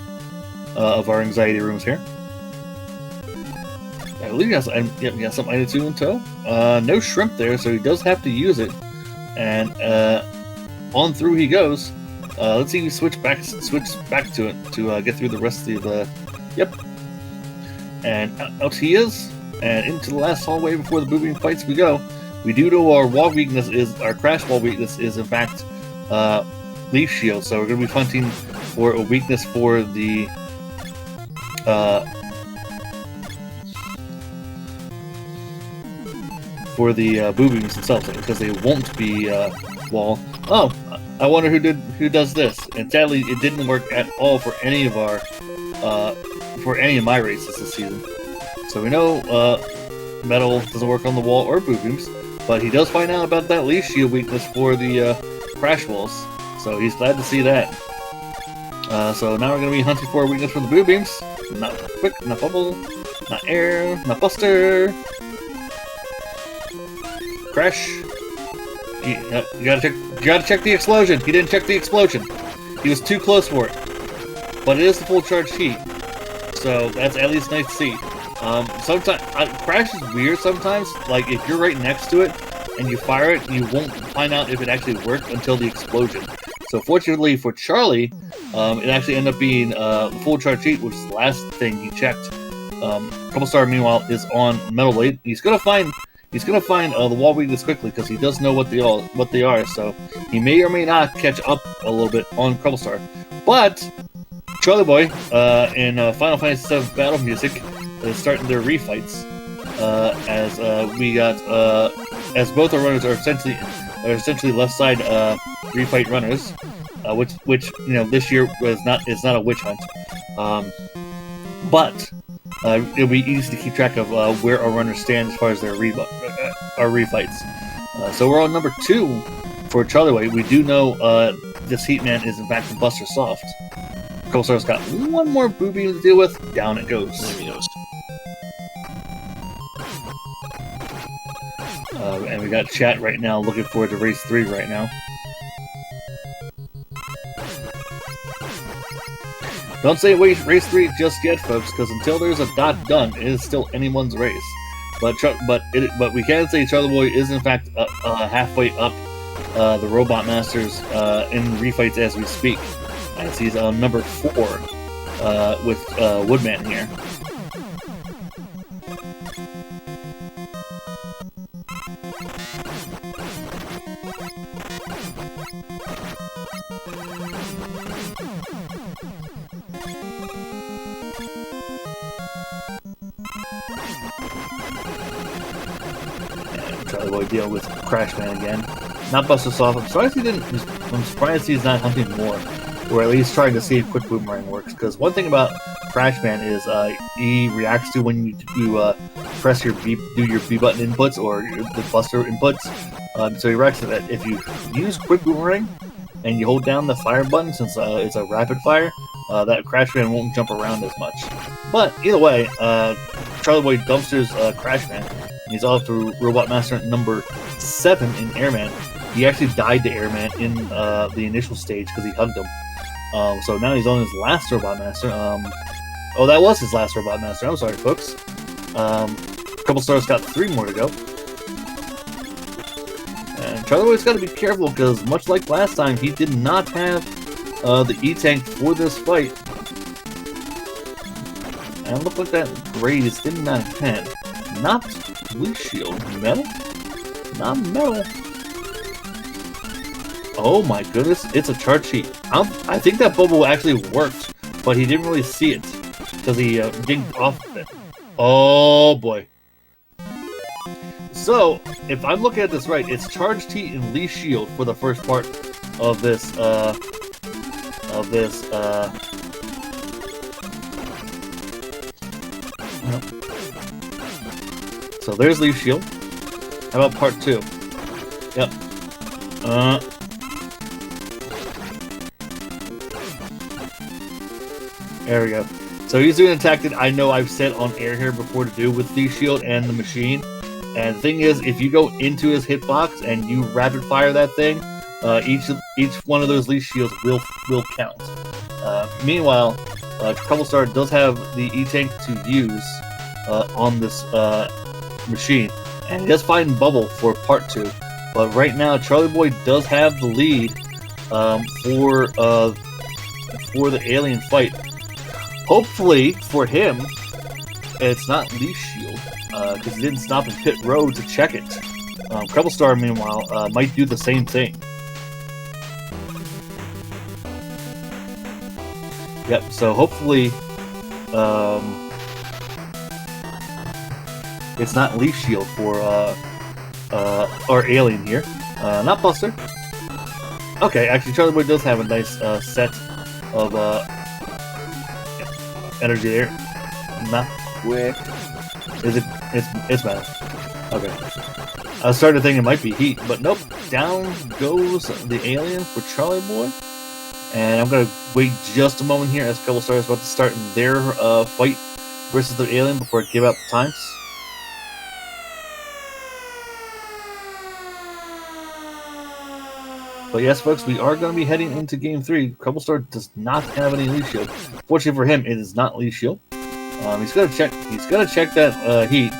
of our anxiety rooms here. I believe he has some item 2 in tow. No Shrimp there, so he does have to use it. And on through he goes. Let's see if we switch back to it to get through the rest of the. Yep. And out he is, and into the last hallway before the boobing fights we go. We do know our crash wall weakness is in fact leaf shield, so we're going to be hunting for a weakness for the boobings themselves, because they won't be wall. Oh, I wonder who does this. And sadly, it didn't work at all for any of our my races this season. So we know metal doesn't work on the wall or boobings, but he does find out about that leaf shield weakness for the crash walls. So he's glad to see that. So now we're going to be hunting for a weakness for the boobings. Not quick, not bubble, not air, not buster. Crash. You gotta check the explosion. He didn't check the explosion. He was too close for it. But it is the full charge heat, so that's at least nice to see. Sometimes Crash is weird. Sometimes, like if you're right next to it and you fire it, you won't find out if it actually worked until the explosion. So fortunately for Charlie, it actually ended up being the full charge heat, which is the last thing he checked. CrebleStar, meanwhile, is on Metal Blade. He's gonna find the wall weakness quickly, because he does know what they are. So he may or may not catch up a little bit on CrebleStar. But Charlieboy in Final Fantasy VII Battle Music is starting their refights, as we got as both our runners are essentially left side refight runners, which this year is not a witch hunt, but it'll be easy to keep track of where our runners stand as far as their refights. So we're on number 2 for Charlieboy. We do know this Heatman is in fact a Buster Soft. CrebleStar's got one more booby to deal with. Down it goes. There he goes. And we got chat right now looking forward to race 3 right now. Don't say race 3 just yet, folks, because until there's a dot done, it is still anyone's race. But we can say Charlieboy is in fact halfway up the Robot Masters in refights as we speak, as he's on number 4 with Woodman here. Charlieboy deal with Crashman again. Not Buster Soft. I'm surprised he's not hunting more, or at least trying to see if Quick Boomerang works. Because one thing about Crashman is he reacts to when you press your B button inputs or the Buster inputs. So he reacts to that. If you use Quick Boomerang and you hold down the fire button, since it's a rapid fire, that Crashman won't jump around as much. But either way, Charlieboy dumpsters Crashman. He's off to Robot Master number 7 in Airman. He actually died to Airman in the initial stage because he hugged him. So now he's on his last Robot Master. Oh, that was his last Robot Master. I'm sorry, folks. CrebleStar's got 3 more to go. And Charlieboy's got to be careful because, much like last time, he did not have the E-Tank for this fight. And it looked like that grade is in that pen. Not blue shield. Metal? Not metal. Oh my goodness, it's a charge sheet. I think that bubble actually worked, but he didn't really see it because he digged off of it. Oh boy. So, if I'm looking at this right, it's Charged Heat and Leaf Shield for the first part of this, So there's Leaf Shield. How about part 2? Yep. There we go. So he's doing an attack that I know I've said on air here before to do with Leaf Shield and the machine. And the thing is, if you go into his hitbox and you rapid fire that thing, each one of those Leaf Shields will count. Meanwhile, CrebleStar does have the E-Tank to use on this machine, and he does find Bubble for part 2. But right now, Charlieboy does have the lead for the alien fight. Hopefully for him, it's not Leaf Shield, because he didn't stop in pit road to check it. CrebleStar, meanwhile, might do the same thing. Yep, so hopefully it's not Leaf Shield for our alien here. Not Buster. Okay, actually Charlieboy does have a nice set of energy there. Not quick. Is it? It's bad. Okay. I was starting to think it might be heat, but nope. Down goes the alien for Charlieboy. And I'm gonna wait just a moment here as CrebleStar is about to start their fight versus the alien before I give out the times. But yes, folks, we are going to be heading into Game 3. CrebleStar does not have any Leaf Shield. Fortunately for him, it is not Leaf Shield. He's going to check. He's going to check that heat,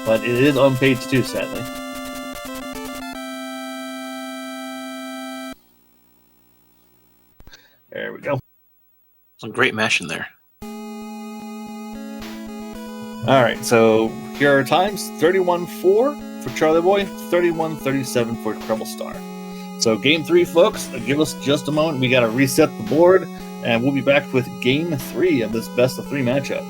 but it is on page 2, sadly. There we go. Some great mesh in there. All right, so here are times: 31-4 for Charlieboy, 31-37 for CrebleStar. So Game 3, folks, give us just a moment. We got to reset the board, and we'll be back with Game 3 of this best of 3 matchup.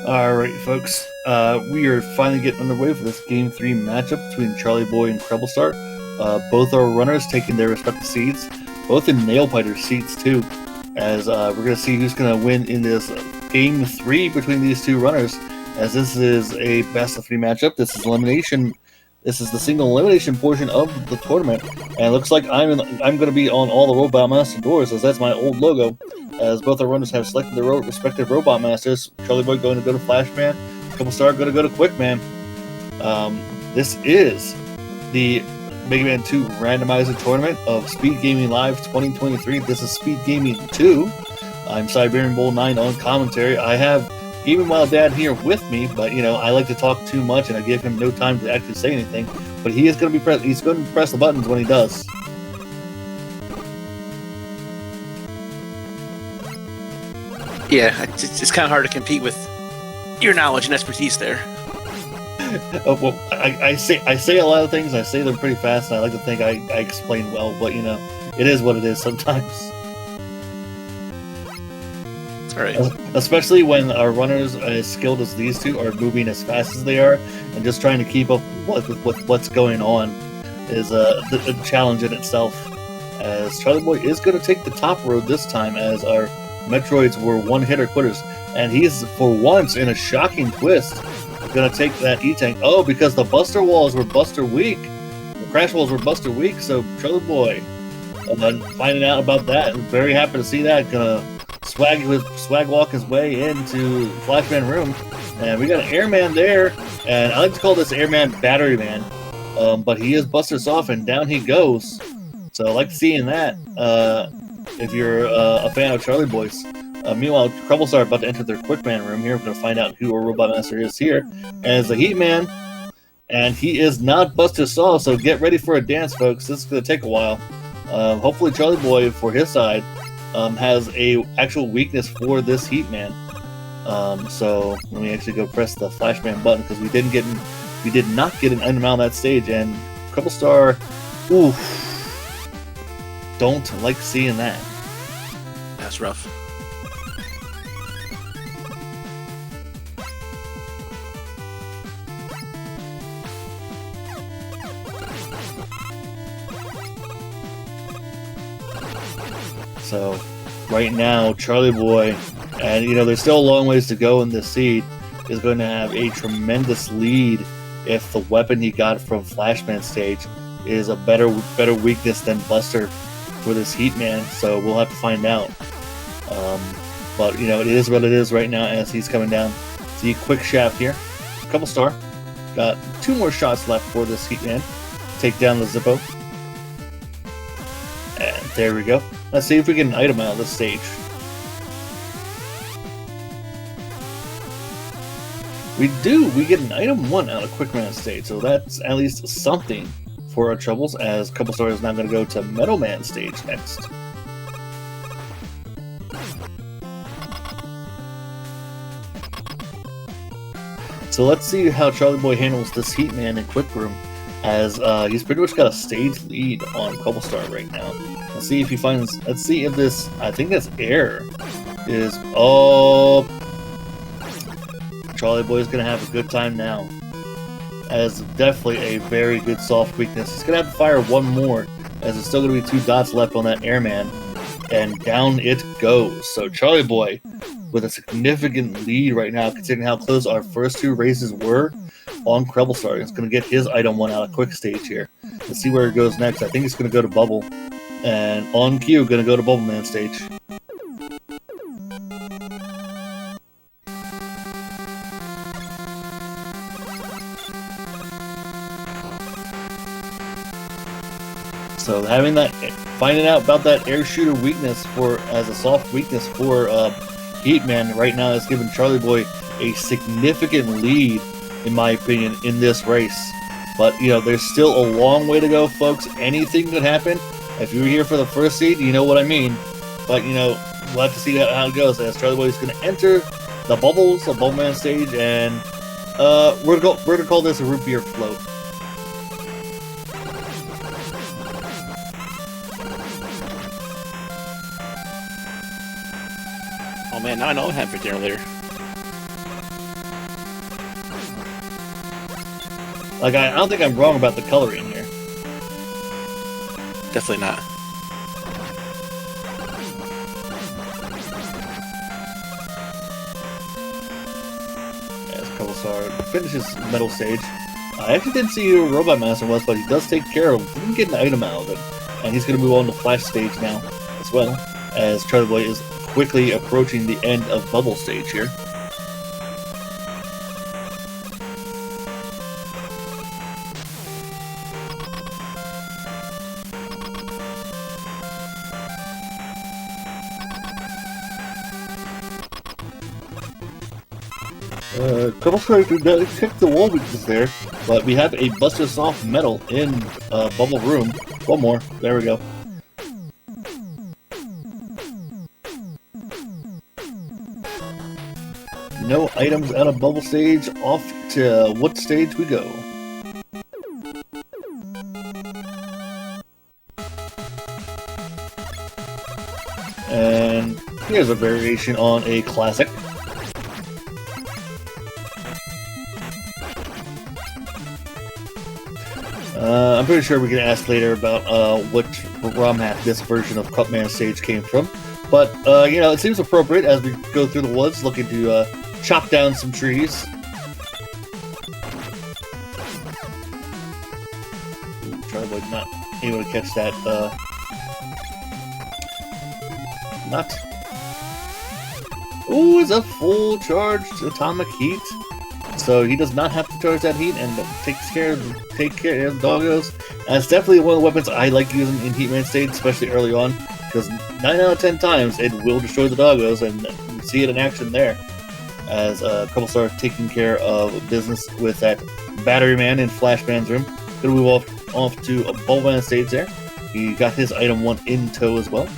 Alright, folks. We are finally getting underway for this Game 3 matchup between Charlieboy and CrebleStar. Both are runners taking their respective seeds, both in nail-biter seats too, as we're going to see who's going to win in this Game 3 between these two runners, as this is a best-of-3 matchup. This is elimination. This is the single elimination portion of the tournament, and it looks like I'm going to be on all the Robot Master doors, as that's my old logo. As both our runners have selected their respective Robot Masters. Charlieboy going to go to Flashman, CrebleStar going to go to Quickman. This is the Mega Man 2 Randomizer Tournament of Speedgaming Live 2023. This is Speedgaming 2. I'm Siberian Bull 9 on commentary. I have Gaming Wild Dad here with me, but you know I like to talk too much and I give him no time to actually say anything. But he is going to be he's going to press the buttons when he does. Yeah, it's kind of hard to compete with your knowledge and expertise there. Well, I say a lot of things. I say them pretty fast, and I like to think I explain well. But you know, it is what it is sometimes. All right. Especially when our runners, as skilled as these two, are moving as fast as they are, and just trying to keep up with what's going on is a challenge in itself. As Charlieboy is going to take the top road this time, as our Metroids were one-hitter quitters, and he's, for once, in a shocking twist, going to take that E-Tank. Oh, because the Buster Walls were Buster weak. The Crash Walls were Buster weak, so Charlieboy, finding out about that, very happy to see that, going to swag walk his way into Flashman room, and we got an Airman there, and I like to call this Airman Battery Man, but he is busted off, and down he goes. So I like seeing that. If you're a fan of Charlieboy's. Meanwhile, CrebleStar about to enter their Quickman room here. We're going to find out who our Robot Master is here. As the Heatman, and he is not Buster Saw, so get ready for a dance, folks. This is going to take a while. Hopefully Charlieboy, for his side, has a actual weakness for this Heatman. So let me actually go press the Flashman button, because we did not get an item out on that stage, and CrebleStar, oof. Don't like seeing that. That's rough. So, right now, Charlieboy, and you know, there's still a long ways to go in this seed, is going to have a tremendous lead if the weapon he got from Flashman stage is a better weakness than Buster for this Heatman, so we'll have to find out. But you know, it is what it is right now as he's coming down. See, quick shaft here. CrebleStar got 2 more shots left for this Heatman. Take down the Zippo. And there we go. Let's see if we get an item out of this stage. We do. We get an item 1 out of Quickman stage, so that's at least something for our troubles, as CrebleStar is now going to go to Metal Man stage next. So let's see how Charlieboy handles this Heatman in Quick Room, as he's pretty much got a stage lead on CrebleStar right now. Let's see if he finds. Let's see if this. I think this air is. Oh, Charlieboy is going to have a good time now. As definitely a very good soft weakness. He's going to have to fire 1 more, as there's still going to be 2 dots left on that Airman. And down it goes. So Charlieboy, with a significant lead right now, considering how close our first 2 races were on CrebleStar. He's going to get his item 1 out of quick stage here. Let's see where it goes next. I think he's going to go to Bubble. And on cue, going to go to Bubble Man stage. So finding out about that air shooter weakness as a soft weakness for Heatman right now is giving Charlieboy a significant lead, in my opinion, in this race. But you know, there's still a long way to go, folks. Anything could happen. If you were here for the first seed, you know what I mean. But you know, we'll have to see how it goes. As Charlieboy is going to enter the Bubble Man stage, and we're gonna call this a root beer float. Oh man, now I know what happened for dinner later. Like, I don't think I'm wrong about the coloring here. Definitely not. As CrebleStar finishes Metal Stage. I actually didn't see who Robot Master was, but he does take care of him. Didn't get an item out of it. And he's going to move on to Flash Stage now, as well, as Charlieboy is quickly approaching the end of Bubble Stage here. CrebleStar did check the wall weakness there, but we have a Buster Soft Metal in Bubble Room. One more. There we go. No items out of Bubble Stage. Off to what stage we go? And here's a variation on a classic. I'm pretty sure we can ask later about which ROM hack this version of Cupman Stage came from. But, you know, it seems appropriate as we go through the woods looking to chop down some trees. Charlieboy not able to catch that, Ooh, it's a full charged atomic heat. So he does not have to charge that heat and take care of the doggos. And it's definitely one of the weapons I like using in Heatman Stage, especially early on, because 9 out of 10 times it will destroy the doggos, and you see it in action there. As CrebleStar taking care of business with that Battery Man in Flashman's room. Gonna move off to a Bubbleman Stage there. He got his item 1 in tow as well.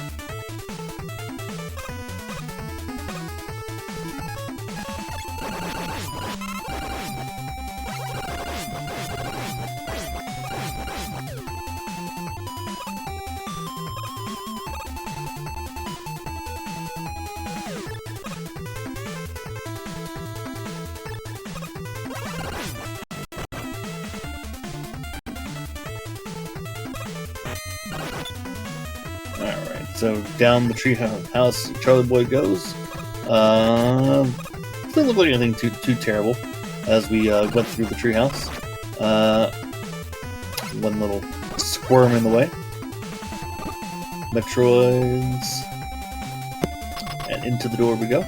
Alright, so down the tree house Charlieboy goes. Doesn't look like anything too terrible as we went through the tree house. One little squirm in the way. Metroids. And into the door we go.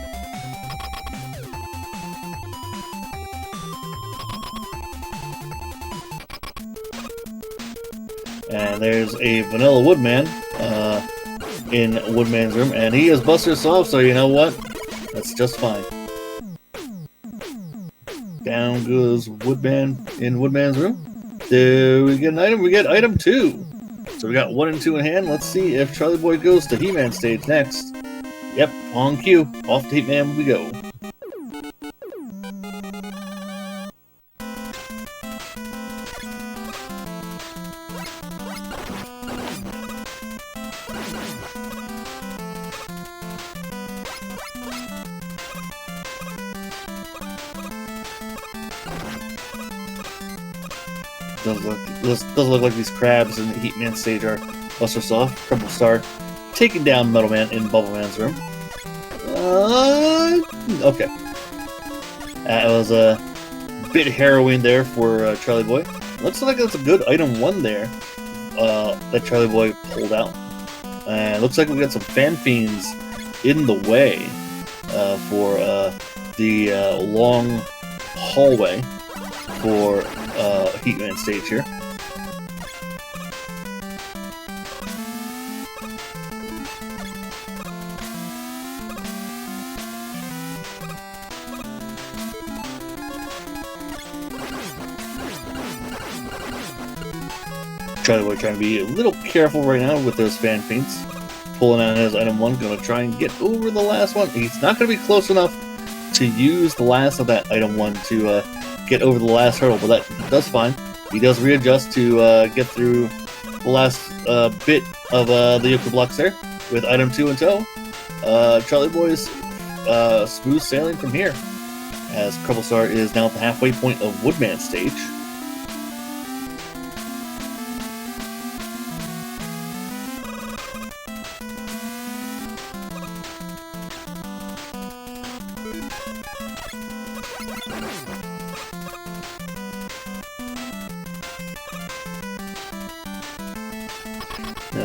And there's a Vanilla Woodman in Woodman's room, and he is Buster Soft, so you know what? That's just fine. Down goes Woodman in Woodman's room. Do we get an item? We get item 2. So we got 1 and 2 in hand. Let's see if Charlieboy goes to He-Man Stage next. Yep, on cue. Off to He-Man we go. Doesn't look like these crabs in the Heatman Stage are Buster Soft. CrebleStar taking down Metal Man in Bubbleman's room. Okay. That was a bit harrowing there for Charlieboy. Looks like that's a good item 1 there that Charlieboy pulled out. And looks like we got some Fan Fiends in the way for the long hallway for Heatman Stage here. Charlieboy trying to be a little careful right now with those Fan Fiends. Pulling out his item 1, gonna try and get over the last one. He's not gonna be close enough to use the last of that item 1 to get over the last hurdle, but that's fine. He does readjust to get through the last bit of the Yoku blocks there with item 2 in tow. Charlieboy's smooth sailing from here, as CrebleStar is now at the halfway point of Woodman Stage.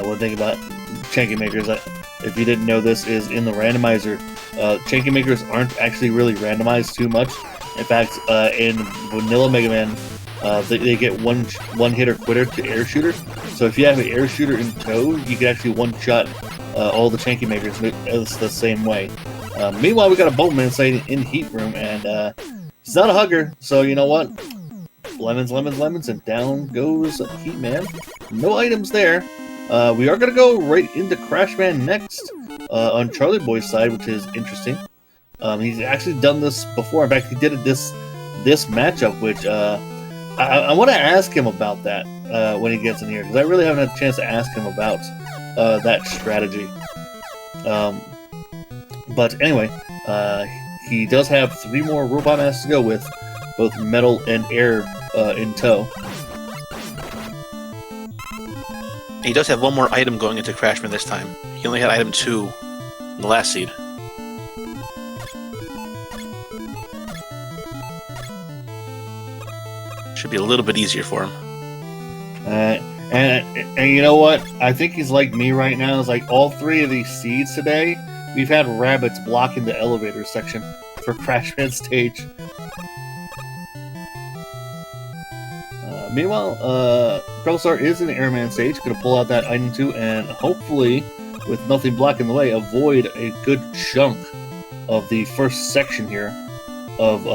one thing about Chanky Makers, if you didn't know, this is in the randomizer. Chanky Makers aren't actually really randomized too much. In fact, in Vanilla Mega Man, they get one hitter quitter to air shooter. So if you have an air shooter in tow, you can actually one-shot all the Chanky Makers the same way. Meanwhile, we got a Boatman sitting in Heat Room, and he's not a hugger, so you know what? Lemons, lemons, lemons, and down goes Heat Man. No items there. We are going to go right into Crash Man next on Charlieboy's side, which is interesting. He's actually done this before. In fact, he did it this matchup, which I want to ask him about that when he gets in here, because I really haven't had a chance to ask him about that strategy. But anyway, he does have 3 more robot masks to go with both metal and air in tow. He does have 1 more item going into Crashman this time. He only had item 2 in the last seed. Should be a little bit easier for him. And you know what? I think he's like me right now. It's like all 3 of these seeds today, we've had rabbits blocking the elevator section for Crashman stage. Meanwhile, CrebleStar is in the Airman stage. Gonna pull out that item 2 and hopefully, with nothing blocking the way, avoid a good chunk of the first section here of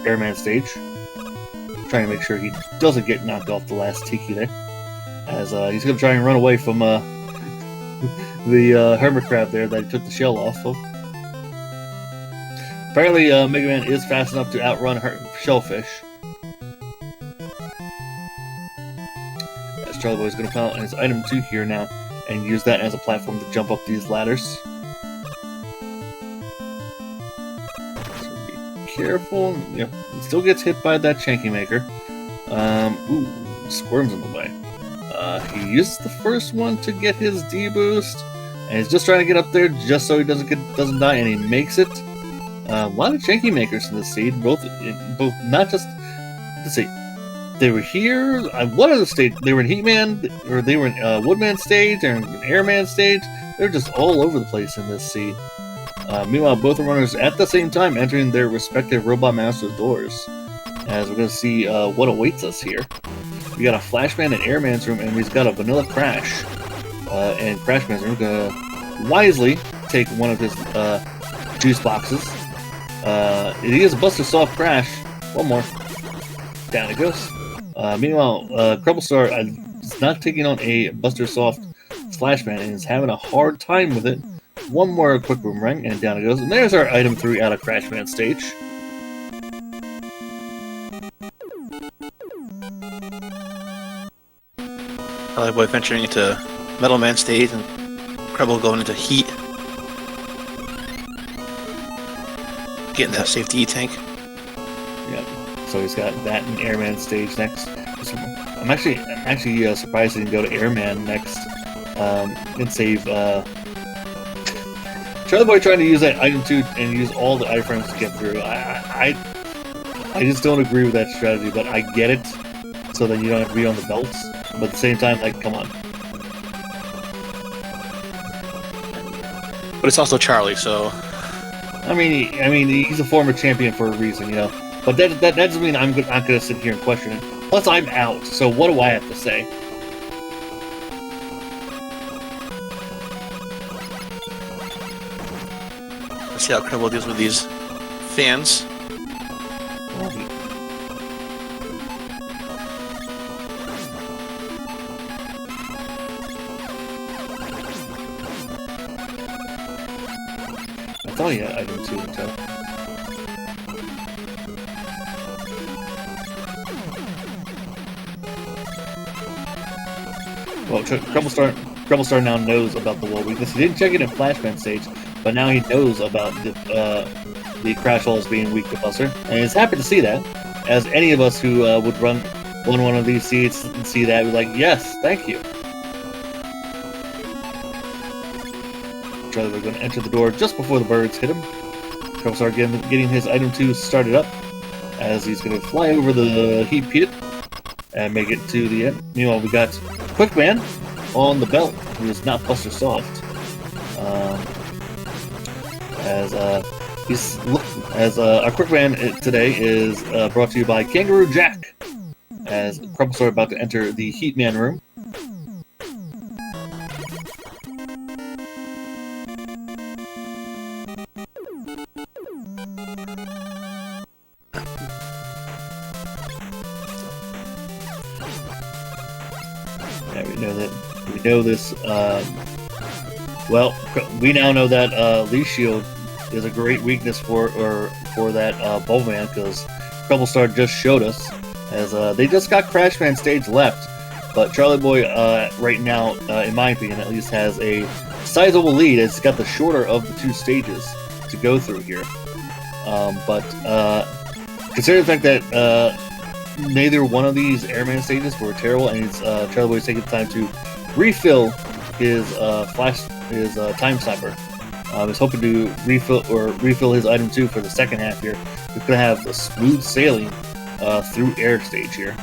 Airman stage. Trying to make sure he doesn't get knocked off the last Tiki there, as he's gonna try and run away from the hermit crab there that he took the shell off of. Apparently, Mega Man is fast enough to outrun Shellfish. As Charlieboy is going to pull out his item 2 here now and use that as a platform to jump up these ladders. So be careful. Yep, he still gets hit by that Chanky Maker. Ooh, squirms in the way. He uses the first one to get his D boost, and he's just trying to get up there just so he doesn't die, and he makes it. A lot of Chanky Makers in this seed, both not just. Let's see, they were here. One of the stage, they were in Heatman, or they were in Woodman stage, or in Airman stage. They're just all over the place in this seed. Meanwhile, both are runners at the same time entering their respective Robot Master doors. As we're going to see what awaits us here. We got a Flashman in Airman's room, and we've got a Vanilla Crash in Crashman's room. We're going to wisely take one of his juice boxes. It is a Buster Soft Crash. One more. Down it goes. Meanwhile, CrebleStar is not taking on a Buster Soft Flashman and is having a hard time with it. One more quick boomerang, and down it goes. And there's our item 3 out of Crashman stage. Charlieboy venturing into Metal Man stage and Creble going into Heat. Getting that safety E-tank. Yeah, so he's got that in Airman stage next. I'm actually surprised he didn't go to Airman next and save Charlieboy trying to use that item 2 and use all the iframes to get through. I just don't agree with that strategy, but I get it, so that you don't have to be on the belts. But at the same time, like, come on. But it's also Charlie, so. I mean, he's a former champion for a reason, you know. But that doesn't mean I'm not going to sit here and question it. Plus, I'm out, so what do I have to say? Let's see how Creble deals with these fans. I thought he had item 2 in tow. Well, CrebleStar now knows about the wall weakness. He didn't check it in Flashman stage, but now he knows about the crash walls being weak to Buster, and he's happy to see that. As any of us who would run one of these seeds and see that, we're like, yes, thank you. Charlie, we're going to enter the door just before the birds hit him. CrebleStar getting his item 2 started up, as he's going to fly over the heat pit and make it to the end. Meanwhile, we got Quick Man on the belt. who is not Buster Soft. Our quick man today is brought to you by Kangaroo Jack, as CrebleStar about to enter the Heatman room. Yeah, we know this. Well, we now know that Leaf Shield is a great weakness for that Bulbaman, because CrebleStar just showed us, as they just got Crashman stage left, but Charlieboy right now, in my opinion at least, has a sizable lead, as it's got the shorter of the two stages to go through here. But considering the fact that neither one of these Airman stages were terrible, and Charlieboy's taking the time to refill his Time Sniper. He's hoping to refill his item 2 for the second half here. We're gonna have a smooth sailing through air stage here.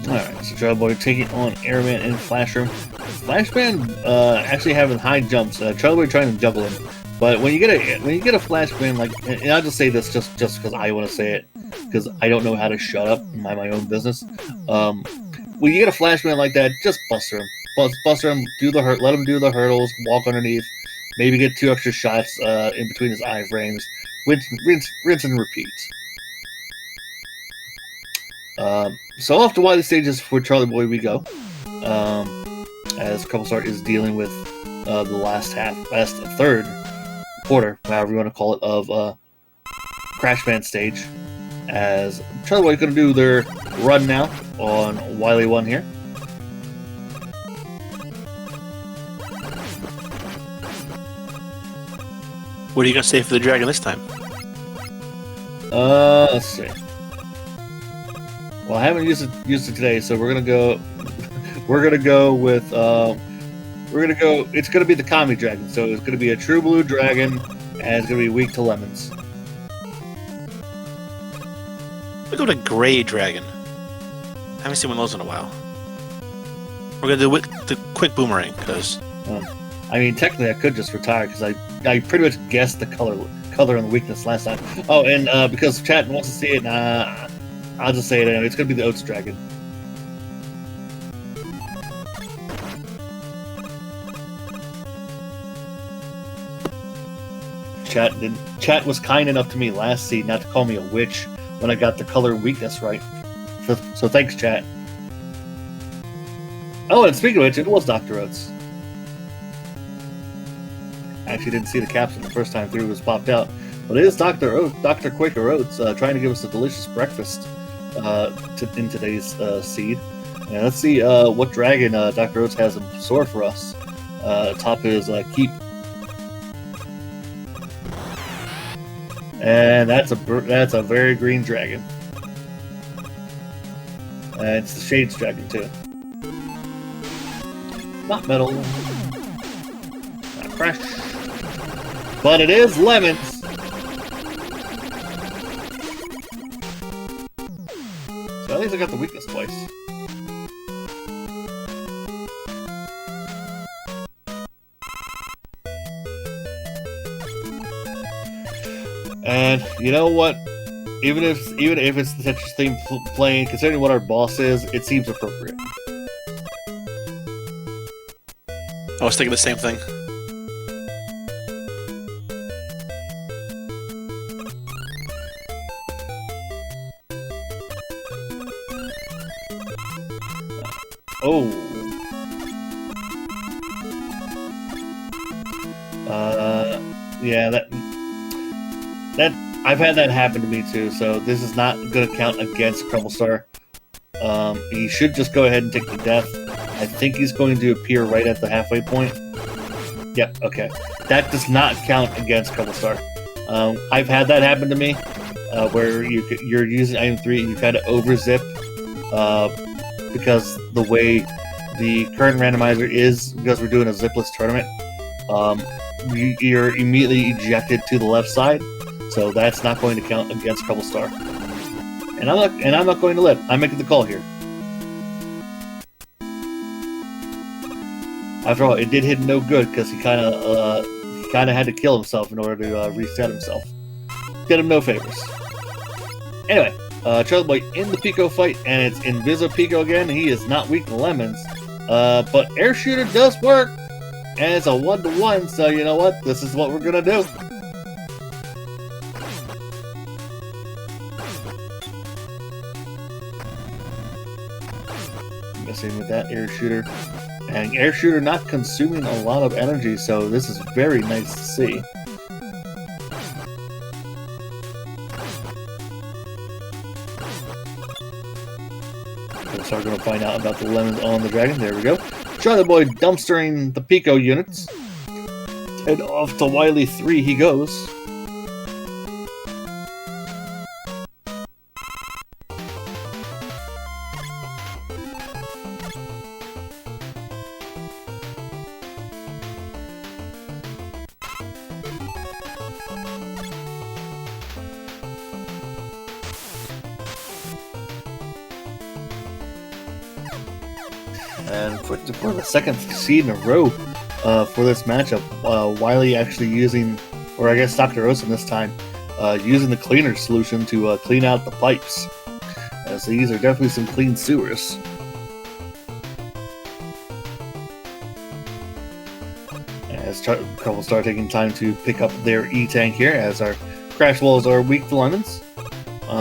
Alright, so Charlieboy taking on Airman and Flashman. Flashman actually having high jumps. Charlieboy trying to juggle him, but when you get a Flashman, like, and I'll just say this just because I want to say it, because I don't know how to shut up and mind my own business. When you get a Flashman like that, just buster him, buster him, let him do the hurdles, walk underneath, maybe get 2 extra shots in between his iframes, rinse and repeat. So off to Wily stages for Charlieboy we go, as CrebleStar is dealing with the last third quarter, however you want to call it, of Crashman stage, as Charlieboy is going to do their run now on Wily 1 here. What are you going to say for the dragon this time? Let's see. Well, I haven't used it today, so we're gonna go. We're gonna go with. It's gonna be the Kami Dragon, so it's gonna be a true blue dragon, and it's gonna be weak to lemons. We go to Gray Dragon. I haven't seen one of those in a while. We're gonna do the quick boomerang, because. I mean, technically, I could just retire because I pretty much guessed the color and the weakness last time. Oh, and because chat wants to see it, I'll just say it anyway. It's going to be the Oats Dragon. Chat was kind enough to me last seed not to call me a witch when I got the color and weakness right. So thanks, chat. Oh, and speaking of which, it was Dr. Oats. I actually didn't see the caption the first time through it was popped out. But it is Dr. Quaker Oats trying to give us a delicious breakfast in today's seed. And let's see what dragon Dr. Oats has in store for us. Top is Keep. And that's a very green dragon. And it's the Shades Dragon too. Not metal. Not fresh. But it is lemons. So at least I got the weakness twice. And you know what? Even if it's the Tetris theme playing, considering what our boss is, it seems appropriate. I was thinking the same thing. Oh. Yeah, that I've had that happen to me too, so this is not going to count against CrebleStar. He should just go ahead and take the death. I think he's going to appear right at the halfway point. Yep, okay. That does not count against CrebleStar. I've had that happen to me, where you're using item 3 and you kind of over-zip, because the way the current randomizer is, because we're doing a zipless tournament, you're immediately ejected to the left side, so that's not going to count against CrebleStar. And I'm not going to live. I'm making the call here. After all, it did hit no good because he kind of had to kill himself in order to reset himself. Did him no favors. Anyway, Charlieboy in the Pico fight, and it's Inviso Pico again. He is not weak to lemons, but Air Shooter does work, and it's a 1-to-1. So you know what? This is what we're gonna do. Missing with that Air Shooter. And Air Shooter not consuming a lot of energy, so this is very nice to see. So we're going to find out about the lemons on the dragon. There we go. Charlieboy dumpstering the Pico units. And off to Wily 3 he goes. And for the second seed in a row for this matchup, Wily actually using, or I guess Dr. Osen this time, using the cleaner solution to clean out the pipes. As these are definitely some clean sewers. As CrebleStar taking time to pick up their E-Tank here, as our Crash Walls are weak to lemons.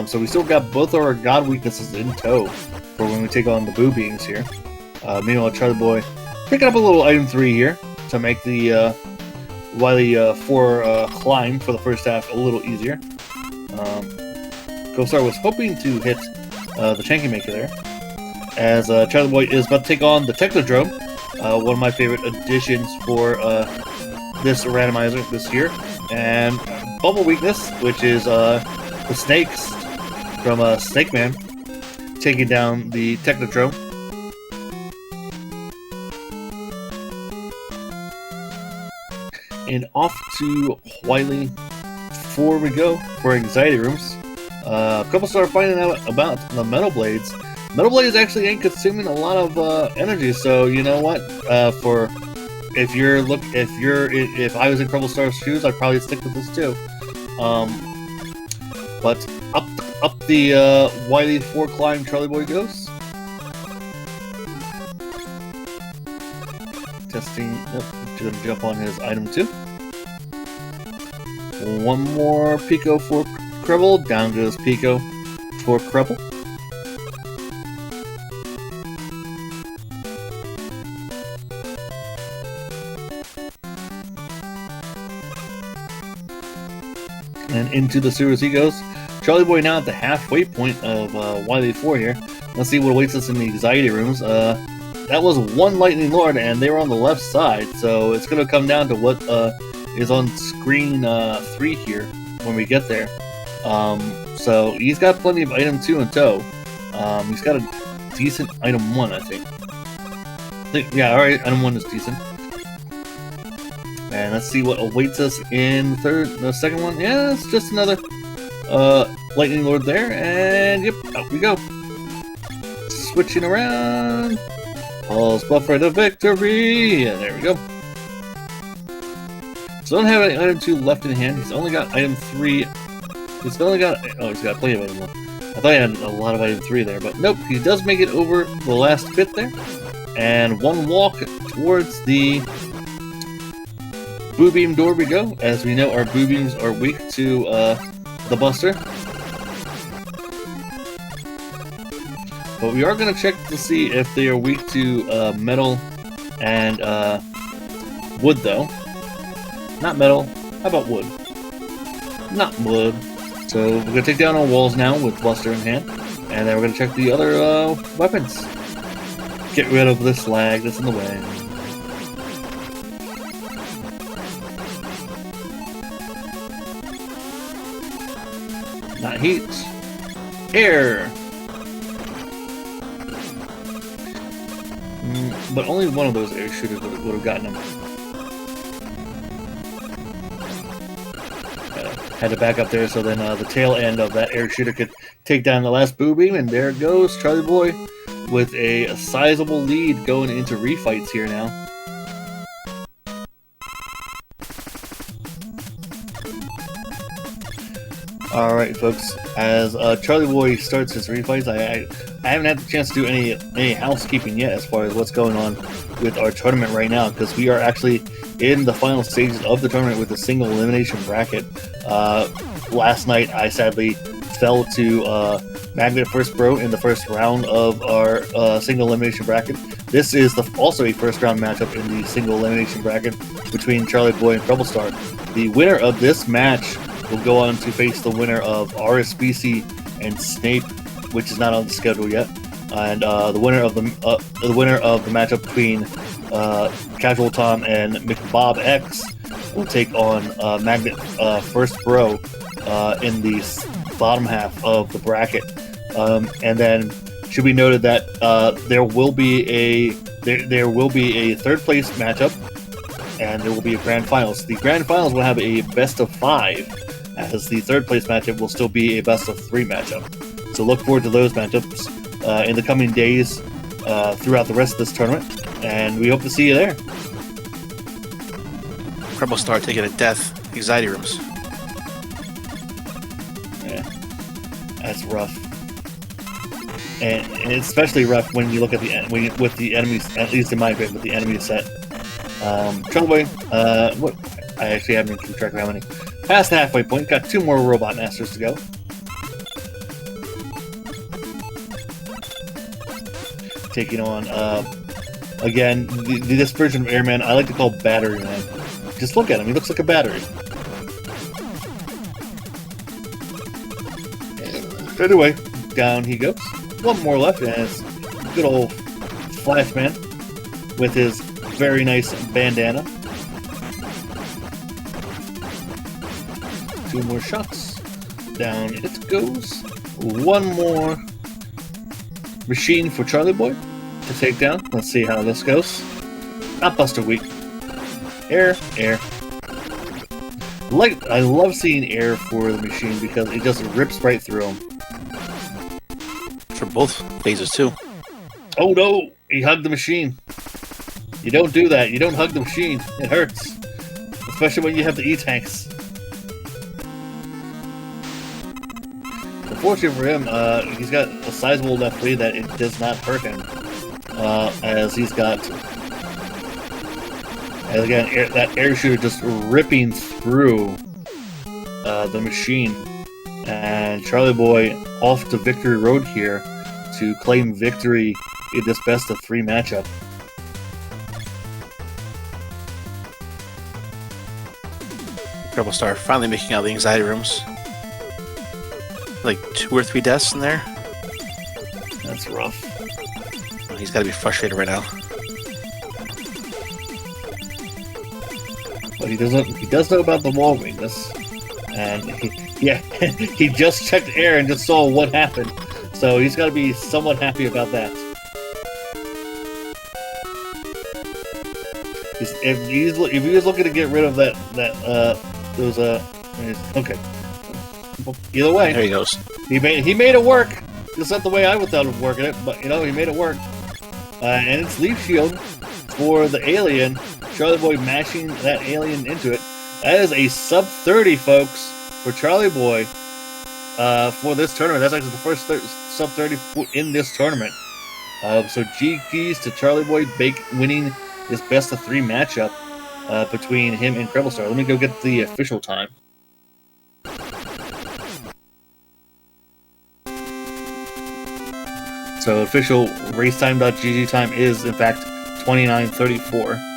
So we still got both our God weaknesses in tow for when we take on the Boo Beings here. Meanwhile, Charlieboy picking up a little item 3 here to make the Wily 4 climb for the first half a little easier. CrebleStar was hoping to hit the Tanky Maker there, as Charlieboy is about to take on the Technodrome, one of my favorite additions for this randomizer this year, and Bubble Weakness, which is the snakes from Snake Man, taking down the Technodrome. And off to Wily 4 we go for Anxiety Rooms. CrebleStar finding out about the Metal Blades. Metal Blades actually ain't consuming a lot of energy, so you know what? If I was in CrebleStar's shoes, I'd probably stick with this too. But up the Wily 4 climb, Charlieboy goes. Testing. Yep, gonna jump on his item 2. One more Pico for Creble. Down goes Pico for Creble. And into the sewers he goes. Charlieboy now at the halfway point of Wily 4 here. Let's see what awaits us in the Anxiety Rooms. That was one Lightning Lord, and they were on the left side, so it's going to come down to what is on screen 3 here when we get there. So he's got plenty of item 2 in tow. He's got a decent item 1, I think. Yeah, alright, item 1 is decent. And let's see what awaits us in the second one. Yeah, it's just another Lightning Lord there, and yep, out we go. Switching around. Paul's buffer to victory! And there we go. So don't have any item 2 left in hand. He's only got item 3. He's got plenty of item 1. I thought he had a lot of item 3 there, but nope, he does make it over the last bit there. And one walk towards the Boo Beam door we go. As we know, our Boo Beams are weak to the Buster. But we are going to check to see if they are weak to metal and wood, though. Not metal. How about wood? Not wood. So we're gonna take down our walls now with Buster in hand, and then we're gonna check the other weapons. Get rid of this lag that's in the way. Not heat. Air. But only one of those air shooters would have gotten him. Had to back up there so then the tail end of that air shooter could take down the last boo beam, and there goes Charlieboy with a sizable lead going into refights here now. Alright folks, as Charlieboy starts his refights, I haven't had the chance to do any housekeeping yet as far as what's going on with our tournament right now, because we are actually in the final stages of the tournament with a single elimination bracket. Last night I sadly fell to Magnet First Bro in the first round of our single elimination bracket. This is also a first round matchup in the single elimination bracket between Charlieboy and CrebleStar. The winner of this match will go on to face the winner of RSBC and Snape, which is not on the schedule yet, and the winner of the matchup between Casual Tom and McBob X will take on Magnet First Bro in the bottom half of the bracket. And then should be noted that there will be a third place matchup, and there will be a grand finals. The grand finals will have a best of 5, as the third place matchup will still be a best of 3 matchup. So look forward to those matchups in the coming days throughout the rest of this tournament, and we hope to see you there. CrebleStar taking a death. Anxiety rooms. Yeah, that's rough. And it's especially rough when you look at with the enemies, at least in my opinion, with the enemy set. Charlieboy, what? I actually haven't even kept track of how many. Past the halfway point, got 2 more Robot Masters to go. Taking on, again, this version of Airman, I like to call Battery Man. Just look at him, he looks like a battery. Anyway, down he goes. 1 more left, and it's good old Flash Man with his very nice bandana. 2 more shots. Down it goes. 1 more machine for Charlieboy to take down. Let's see how this goes. Not Buster weak. Air, air. I love seeing air for the machine because it just rips right through him. For both phases too. Oh no! He hugged the machine. You don't do that. You don't hug the machine. It hurts. Especially when you have the E-tanks. Unfortunately for him, he's got a sizable enough lead that it does not hurt him. As he's got... And again, that air shooter just ripping through the machine. And Charlieboy off to victory road here to claim victory in this best of 3 matchup. CrebleStar finally making out the anxiety rooms. Like 2 or 3 deaths in there. That's rough. Oh, he's got to be frustrated right now. But he does know about the wall weakness, and he just checked air and just saw what happened, so he's got to be somewhat happy about that. If he was looking to get rid of those okay. Either way, there he goes. He made it work. Just not the way I would thought of working it, but you know he made it work. And it's Leaf Shield for the alien. Charlieboy mashing that alien into it. That is a sub 30, folks, for Charlieboy for this tournament. That's actually the first sub 30 in this tournament. So GG's to Charlieboy winning this best of 3 matchup between him and CrebleStar. Let me go get the official time. So official racetime.gg time is in fact 29:34.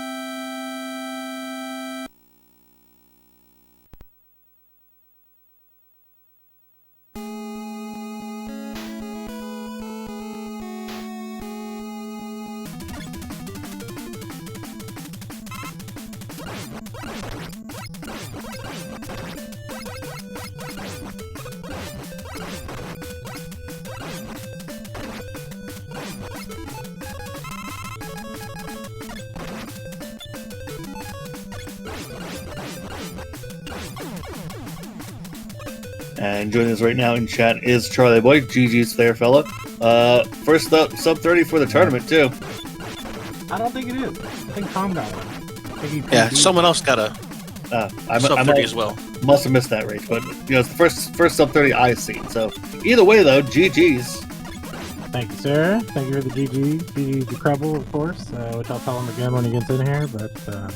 And joining us right now in chat is Charlieboy. GG's there, fella. First up, sub 30 for the tournament too. I don't think it is. I think Tom got one. Yeah, someone else got a sub 30 as well. Must have missed that race, but it's the first sub 30 I've seen. So either way, though, GG's. Thank you, sir. Thank you for the GG. GG to Creble, of course, which I'll tell him again when he gets in here. But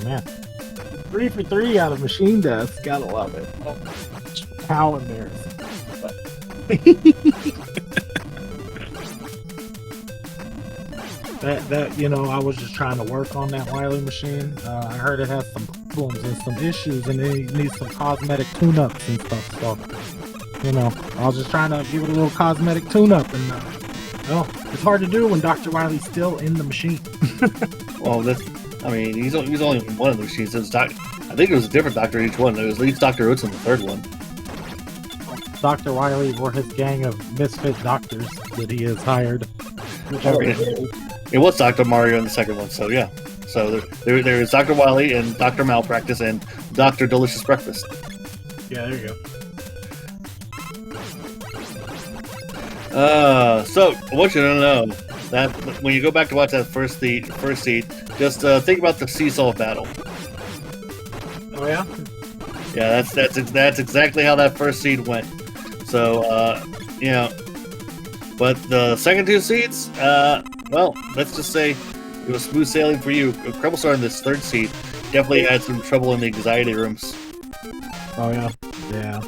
man, 3 for 3 out of machine deaths. Gotta love it. Oh, how embarrassing! that I was just trying to work on that Wily machine. I heard it has some problems and some issues, and it needs some cosmetic tune-ups and stuff. So, I was just trying to give it a little cosmetic tune-up, and it's hard to do when Dr. Wily's still in the machine. Well, he's only in one of the machines. I think it was a different doctor in each one. It was at least Dr. Oates in the third one. Dr. Wily or his gang of misfit doctors that he has hired. It was Dr. Mario in the second one, so yeah. So there is Dr. Wily and Dr. Malpractice and Dr. Delicious Breakfast. Yeah, there you go. So I want you to know that when you go back to watch that first seed, just think about the seesaw battle. Oh yeah. Yeah, that's exactly how that first seed went. So but the second two seeds, well, let's just say it was smooth sailing for you. CrebleStar in this third seed definitely had some trouble in the anxiety rooms. Oh yeah,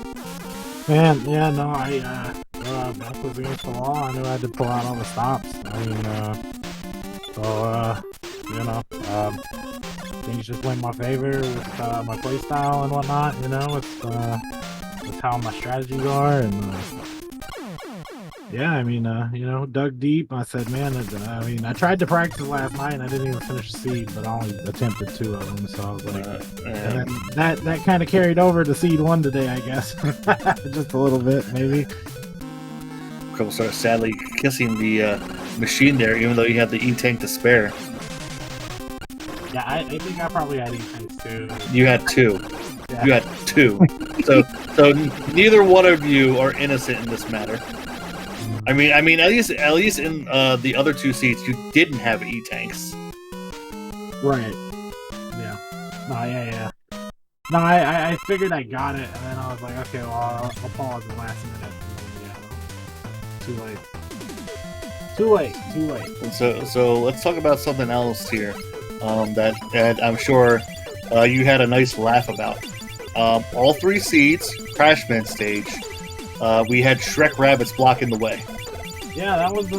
man, yeah, no, I was against the law. I knew I had to pull out all the stops. I mean, things just went in my favor with my playstyle and whatnot. With how my strategies are, and yeah, I mean, dug deep. I said, man, I tried to practice last night, and I didn't even finish the seed, but I only attempted 2 of them. So I was like, that kind of carried over to seed 1 today, I guess, just a little bit, maybe. CrebleStar sadly kissing the machine there, even though you had the E-tank to spare. Yeah, I think I probably had E-tanks too. You had 2. Yeah. You had 2. So neither one of you are innocent in this matter. I mean, at least in the other 2 seats, you didn't have E-tanks. Right. Yeah. No, yeah. No, I figured I got it, and then I was like, okay, well, I'll pause the last minute. Too late. And so let's talk about something else here that I'm sure you had a nice laugh about. All 3 seeds, Crashman stage, we had Shrek Rabbits blocking the way. Yeah, that was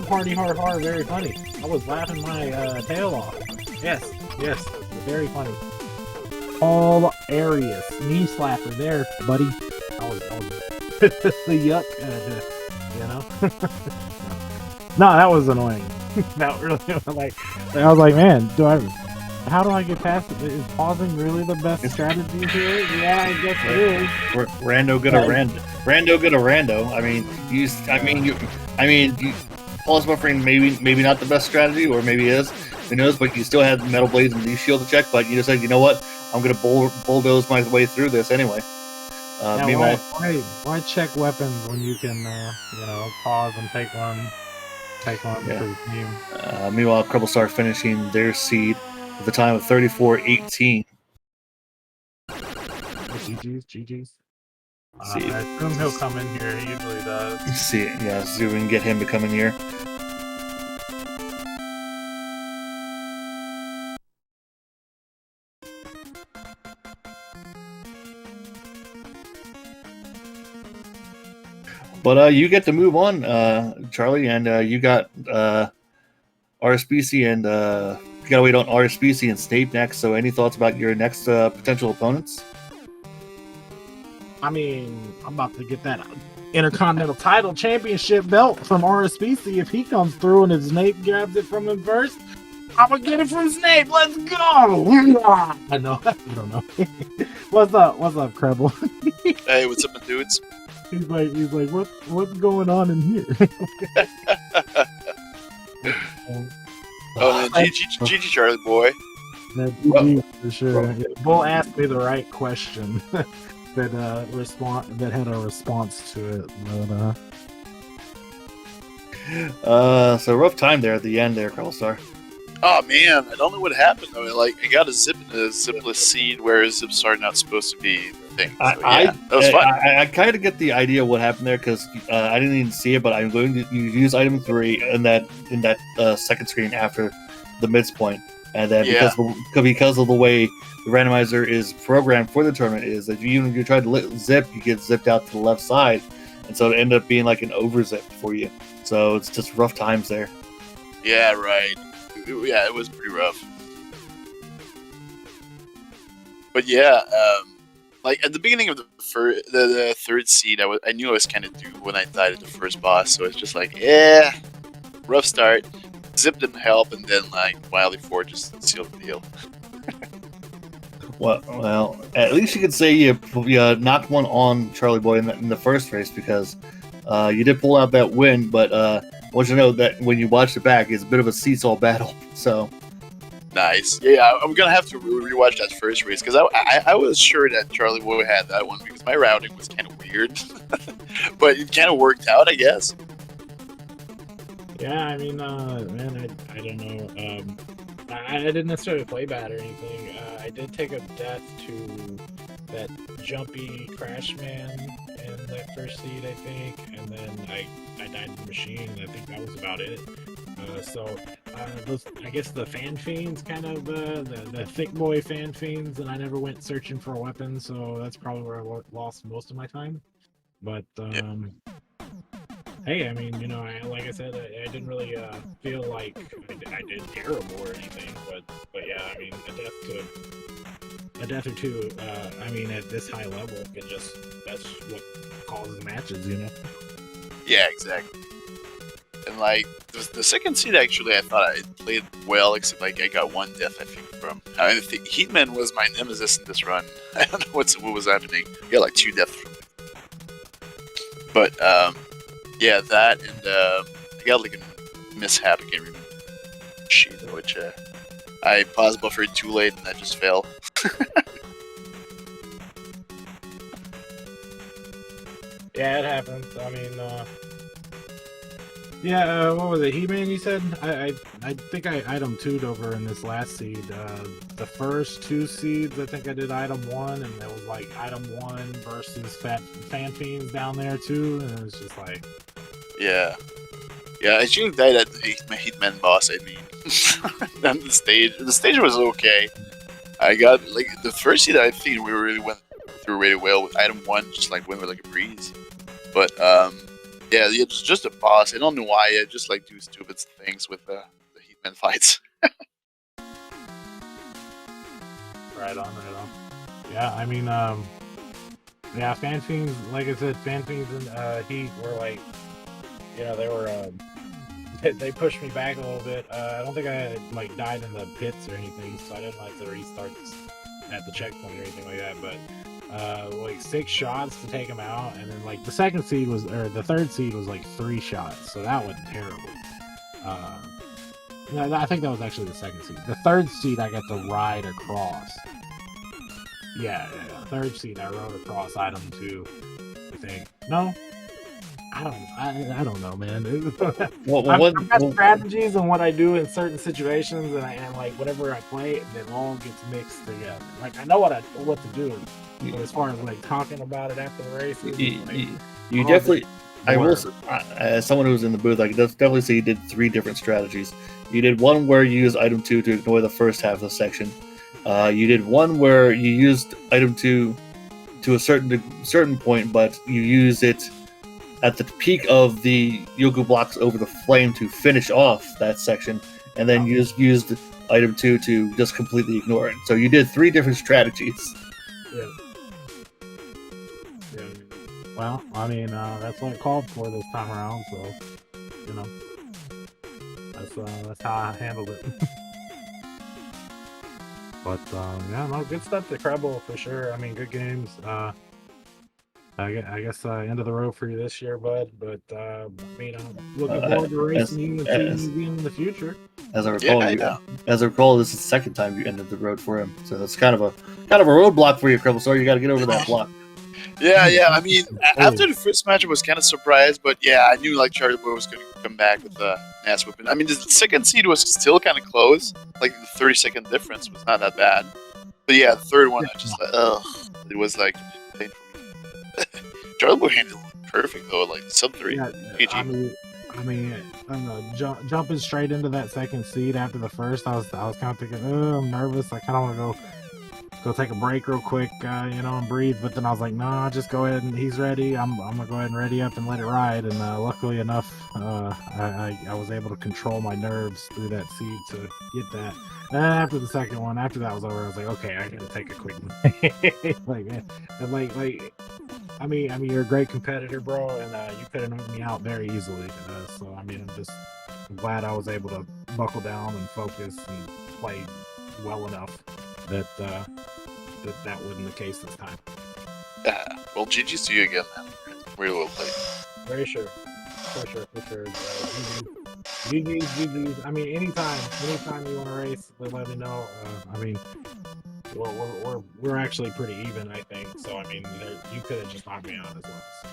party hard, very funny. I was laughing my tail off. Yes, very funny. Hilarious. Knee slapper there, buddy. I was the yuck. No, that was annoying. That really I was like, man, how do I get past it? Is pausing really the best strategy here? Yeah, I guess it is. Rando get a rando. Pause buffering maybe not the best strategy, or maybe is. Who knows? But you still had metal blades and D-shield to check. But you just said, you know what? I'm gonna bulldoze my way through this anyway. Meanwhile, why check weapons when you can pause and take one for the team? Meanwhile, CrebleStar finishing their seed with a time of 34:18. GG's. I assume he'll come in here. He usually does. See if we can get him to come in here. But you get to move on, Charlie, and you got RSBC and you gotta wait on RSBC and Snape next. So, any thoughts about your next potential opponents? I mean, I'm about to get that Intercontinental Title Championship belt from RSBC. If he comes through and if Snape grabs it from him first, I'm gonna get it from Snape. Let's go! I know. I don't know. What's up, Creble? Hey, what's up, dudes? He's like, what's going on in here? Oh, GG Charlieboy. GG for sure. Bull asked me the right question. that had a response to it. But So rough time there at the end there, CrebleStar. Oh man, I don't know what happened though. Like I got a zipless seed where zips are not supposed to be things. So, that was fun. I kind of get the idea of what happened there because I didn't even see it, but I'm going to use item 3 in that second screen after the midpoint, and then because of the way the randomizer is programmed for the tournament is that you try to zip, you get zipped out to the left side, and so it ended up being like an overzip for you. So it's just rough times there. Yeah, right. Yeah, it was pretty rough. But yeah, like at the beginning of the third seed, I knew I was kind of due when I died at the first boss. So it's just like, rough start. Zip didn't help, and then like Wily 4 just sealed the deal. Well, at least you could say you knocked one on Charlieboy in the first race because you did pull out that win, but I want you to know that when you watch it back, it's a bit of a seesaw battle. So nice. Yeah, I'm gonna have to rewatch that first race because I was sure that Charlieboy had that one because my routing was kind of weird, but it kind of worked out, I guess. yeah, I mean, man, I don't know. I didn't necessarily play bad or anything. I did take a death to that jumpy Crash Man in that first seed, I think, and then I died in the machine, and I think that was about it. I guess the fan fiends, kind of the thick boy fan fiends, and I never went searching for a weapon, so that's probably where I lost most of my time. But hey, I mean, like I said, I didn't really feel like I did terrible or anything, but yeah, I mean, a death or two, I mean, at this high level, that's what causes matches, Yeah, exactly. And like the second seed, actually, I thought I played well, except like I got one death, I think, from. I think Heatman was my nemesis in this run. I don't know what was happening. I got like 2 deaths from it. But yeah, that and I got like a mishap. I can't remember shit, which I paused buffered too late and I just fell. Yeah, it happens. I mean, what was it? He-Man, you said? I think I item 2'd over in this last seed. The first 2 seeds, I think I did item 1, and it was like item 1 versus Fan Fiends down there too, and it was just like... Yeah, I actually died at the Hitman boss, I mean. Then the stage was okay. I got, like, the first seed I think we really went through really well with item 1, just like went with like a breeze. But, yeah, it was just a boss. I don't know why. I just like do stupid things with the Heatman fights. Right on. Yeah, I mean, yeah, Fan Fiends, like I said, Fan Fiends and Heat were like, they were, they pushed me back a little bit. I don't think I like died in the pits or anything, so I didn't like to restart at the checkpoint or anything like that, but like 6 shots to take him out, and then like the third seed was like 3 shots, so that wasn't terrible. I think that was actually the second seed. The third seed I got to ride across. Yeah, third seed I rode across item 2, I think. No, I don't know, man. I've got strategies on what I do in certain situations, and like whenever I play, it all gets mixed together. Like I know what to do. But as far as like talking about it after the race, you definitely. I will, as someone who's in the booth, I can definitely say you did 3 different strategies. You did one where you used item 2 to ignore the first half of the section. You did one where you used item 2 to a certain point, but you use it at the peak of the Yoku blocks over the flame to finish off that section, and then you just used item 2 to just completely ignore it. So you did 3 different strategies. Yeah. Well, I mean, that's what it called for this time around, so, that's how I handled it. But, yeah, no, good stuff to Creble, for sure. I mean, good games. I guess end of the road for you this year, bud, but, I mean, I'm looking forward to racing you and seeing you in the future. As I recall, this is the second time you ended the road for him, so that's kind of a roadblock for you, CrebleStar. You got to get over that block. Yeah. I mean, after the first match, I was kind of surprised, but yeah, I knew like Charlieboy was going to come back with the ass whipping. I mean, the second seed was still kind of close. Like the 30-second difference was not that bad. But yeah, the third one, I just like, ugh, it was like pain for me. Charlieboy handled it perfect though, like sub 3. Yeah, I mean, I don't know, jumping straight into that second seed after the first, I was kind of thinking, oh, I'm nervous. I kind of want to go take a break real quick, and breathe. But then I was like, nah, just go ahead and he's ready. I'm gonna go ahead and ready up and let it ride. And luckily enough, I was able to control my nerves through that seed to get that. And after the second one, after that was over, I was like, okay, I gotta take a quick I mean, you're a great competitor, bro, and you could have knocked me out very easily. So I mean, I'm glad I was able to buckle down and focus and play well enough that that wasn't the case this time. Well, GG's to you again, man. Really well played. Very sure. For sure. GG's. I mean, anytime you want to race, let me know. I mean, we're actually pretty even, I think. So I mean, you could have just knocked me out as well. So.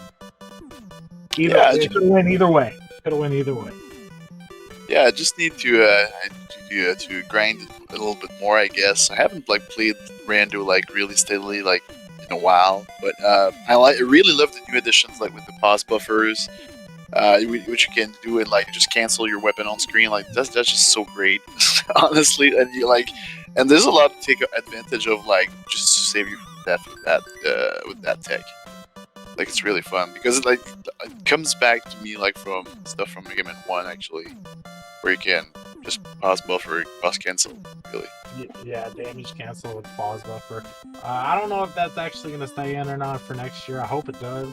It could win either way. Yeah, I just need to grind a little bit more, I guess. I haven't like played Rando like really steadily like in a while, but I really love the new additions like with the pause buffers, which you can do and like just cancel your weapon on screen. Like that's just so great, honestly. And and there's a lot to take advantage of, like just to save you from death with that tech. Like it's really fun because it comes back to me like from stuff from Mega Man 1 actually, where you can just pause buffer, pause cancel, really. Yeah, damage cancel with pause buffer. I don't know if that's actually going to stay in or not for next year. I hope it does.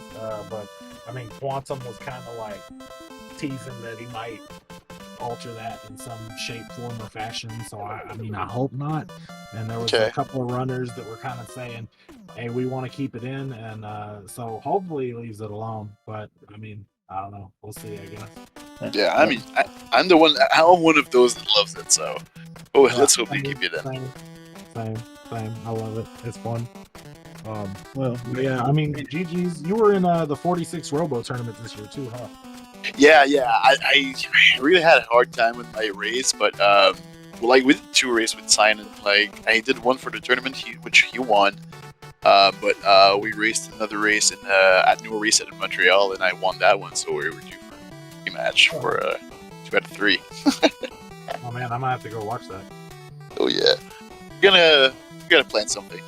But I mean, Quantum was kind of like teasing that he might alter that in some shape, form, or fashion. So I mean, I hope not. And there was a couple of runners that were kind of saying, hey, we want to keep it in, and so hopefully he leaves it alone. But I mean, I don't know. We'll see, I guess. Yeah, I mean, I'm one of those that loves it. So, let's hope they keep it in. Same. I love it. It's fun. Well, yeah. I mean, GG's. You were in the 46 Robo tournament this year too, huh? Yeah. I really had a hard time with my race, but like we did 2 races with Simon. Like I did one for the tournament, which he won. But we raced another race at New Reset in Montreal, and I won that one. So we were due for a rematch for 2 out of 3. Oh man, I might have to go watch that. Oh yeah, we're gonna plan something.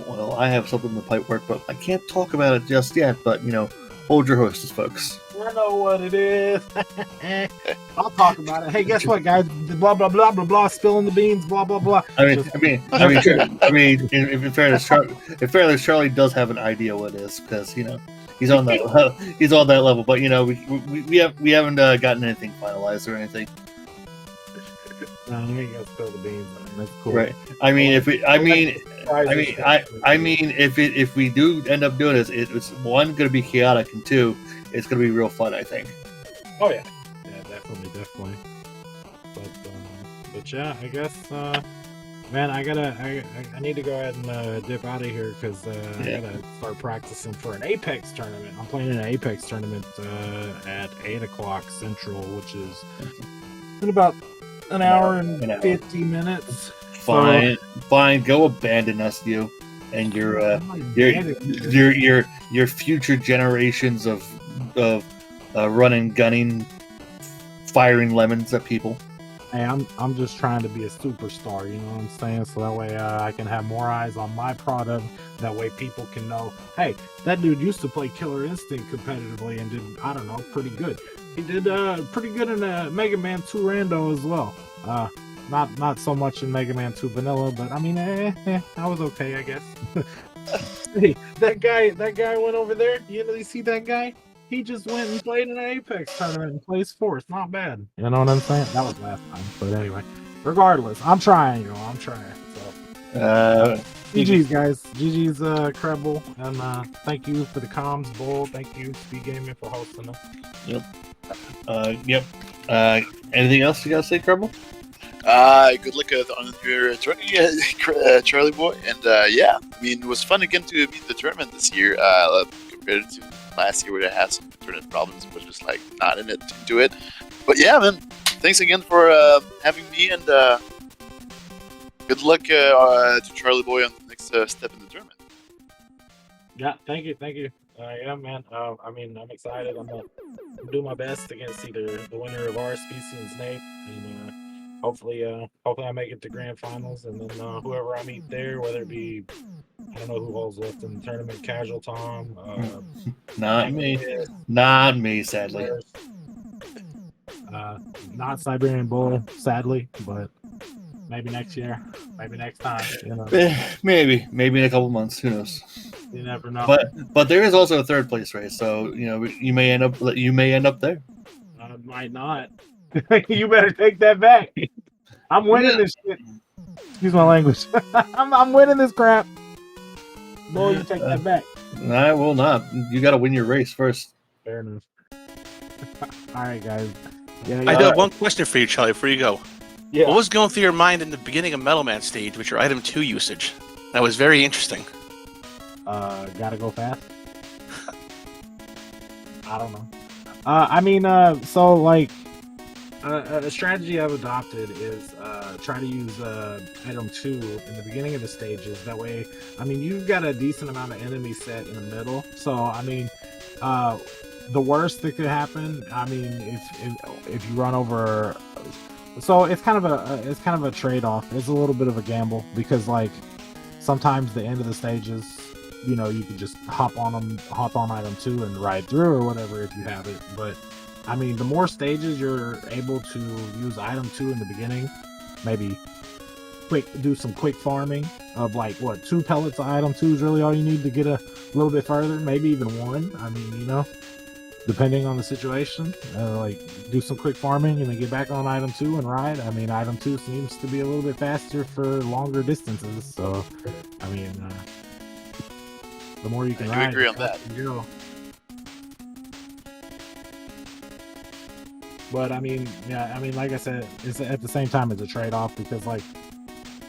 Well, I have something in the pipe work, but I can't talk about it just yet. But hold your horses, folks. I know what it is. I'll talk about it. Hey, guess what, guys? Blah blah blah blah blah. Spilling the beans. Blah blah blah. I mean, in fairness, Charlie does have an idea what it is because he's on that level. But we haven't gotten anything finalized or anything. No, you ain't gonna spill the beans. That's cool. Right. I mean, if we do end up doing this, it's one going to be chaotic, and 2, it's going to be real fun, I think. Oh yeah, definitely. But yeah, I guess, man, I need to go ahead and dip out of here because I gotta start practicing for an Apex tournament. I'm playing in an Apex tournament at 8:00 Central, which is in about an hour and 50 minutes. Fine. Go abandon us, you, and your future generations of running, gunning, firing lemons at people. Hey, I'm just trying to be a superstar. You know what I'm saying? So that way I can have more eyes on my product. That way people can know, hey, that dude used to play Killer Instinct competitively and did pretty good. He did pretty good in Mega Man 2 Rando as well. Not so much in Mega Man 2 Vanilla, but I mean, I was okay, I guess. Hey, that guy went over there. You see that guy? He just went and played in an Apex tournament and placed 4th. Not bad. You know what I'm saying? That was last time. But anyway, regardless, I'm trying. So, GG's, guys. GG's, Creble. And thank you for the comms, Bull. Thank you, Speedgaming, for hosting us. Yep. Anything else you got to say, Creble? Good luck on your tournament, Charlieboy. And yeah, I mean, it was fun again to beat the tournament this year compared to last year where I had some tournament problems and was just like not in it to do it. But yeah, man, thanks again for having me, and good luck to Charlieboy on the next step in the tournament. Yeah, thank you. Yeah, man. I mean, I'm excited. I'm gonna do my best against either the winner of RSPC and Snape, and hopefully I make it to grand finals, and then whoever I meet there, whether it be, I don't know who holds left in the tournament, Casual Tom, Not me, sadly. Not Siberian Bull, sadly, but maybe next year, maybe next time. You know, Maybe in a couple months. Who knows? you never know. But there is also a third place race, so you know you may end up there. I might not. You better take that back. I'm winning this shit. Excuse my language. I'm winning this crap. Boy, you take that back. I will not. You got to win your race first. Fair enough. All right, guys. Yeah, I do have one question for you, Charlie, before you go. Yeah. What was going through your mind in the beginning of Metal Man stage with your item 2 usage? That was very interesting. Gotta go fast. I don't know. I mean, so like, a strategy I've adopted is try to use item 2 in the beginning of the stages. That way, I mean, you've got a decent amount of enemies set in the middle. So, I mean, the worst that could happen, I mean, if you run over, so it's kind of a trade-off. It's a little bit of a gamble because like sometimes the end of the stages, you know, you can just hop on item 2 and ride through or whatever if you have it. But I mean, the more stages you're able to use item 2 in the beginning, maybe do some quick farming of like what 2 pellets of item 2 is really all you need to get a little bit further, maybe even 1. I mean, you know, depending on the situation, like do some quick farming and then get back on item 2 and ride. I mean, item 2 seems to be a little bit faster for longer distances, so I mean, the more you can ride, I do agree on that. But I mean, yeah, I mean, like I said, it's at the same time it's a trade-off because like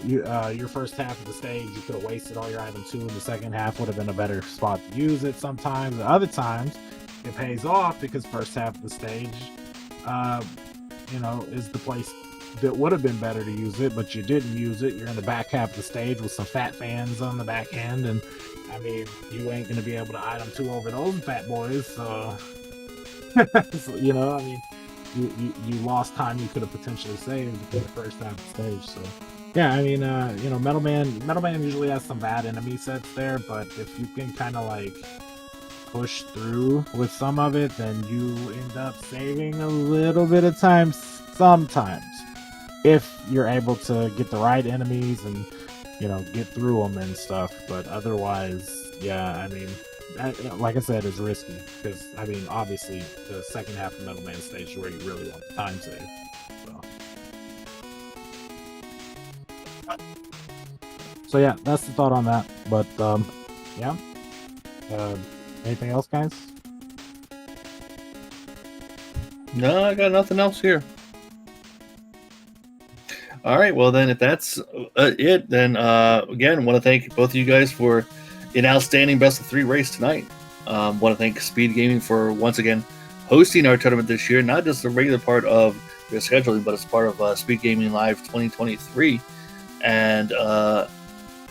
your first half of the stage you could have wasted all your item 2, and the second half would have been a better spot to use it. Sometimes, other times, it pays off because first half of the stage, you know, is the place that would have been better to use it, but you didn't use it. You're in the back half of the stage with some fat fans on the back end, and I mean, you ain't gonna be able to item 2 over those fat boys. So, so you know, I mean, you lost time you could have potentially saved in the first half of the stage. So, yeah, I mean, you know, Metal Man usually has some bad enemy sets there, but if you can kind of like push through with some of it, then you end up saving a little bit of time sometimes if you're able to get the right enemies and, you know, get through them and stuff. But otherwise, yeah, I mean, like I said, it's risky because, I mean, obviously the second half of Metal Man stage is where you really want the time save. So yeah, that's the thought on that. But yeah. Anything else, guys? No, I got nothing else here. All right, well then, if that's it, then again, want to thank both of you guys for an outstanding best of 3 race tonight. Want to thank Speedgaming for once again hosting our tournament this year, not just a regular part of their scheduling, but as part of Speedgaming Live 2023. And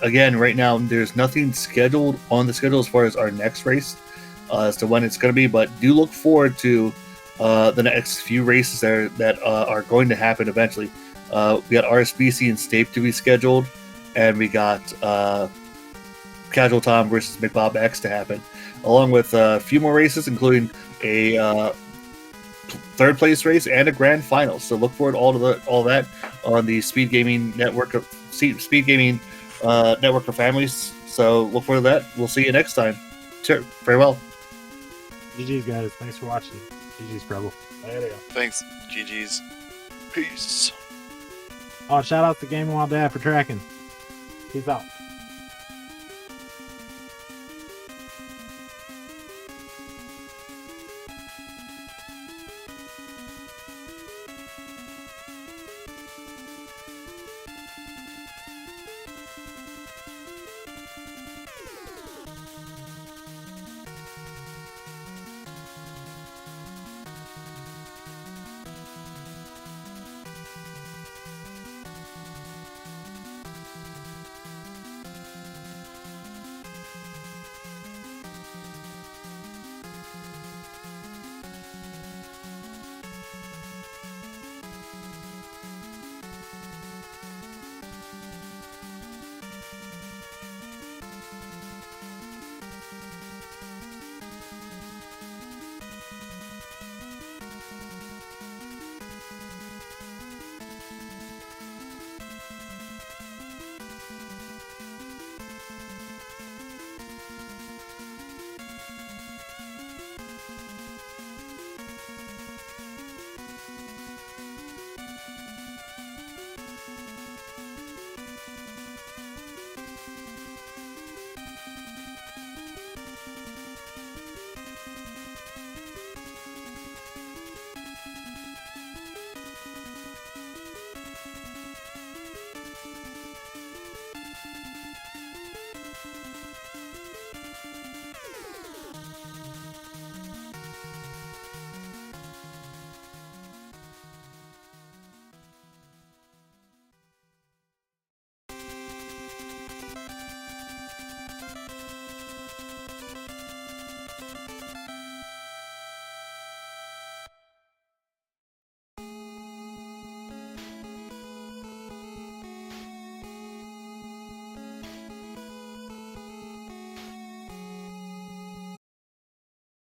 again, right now there's nothing scheduled on the schedule as far as our next race as to when it's going to be, but do look forward to the next few races that are going to happen eventually. We got RSBC and Snape to be scheduled, and we got Casual Tom versus McBob X to happen, along with a few more races, including a third place race and a grand final. So look forward to all that on the Speedgaming Network of Speedgaming Network of Families. So look forward to that. We'll see you next time. Sure. Farewell. GG's, guys. Thanks for watching. GG's, Preble. There you go. Thanks. GG's. Peace. Oh, shout out to Gaming Wild Dad for tracking. Peace out.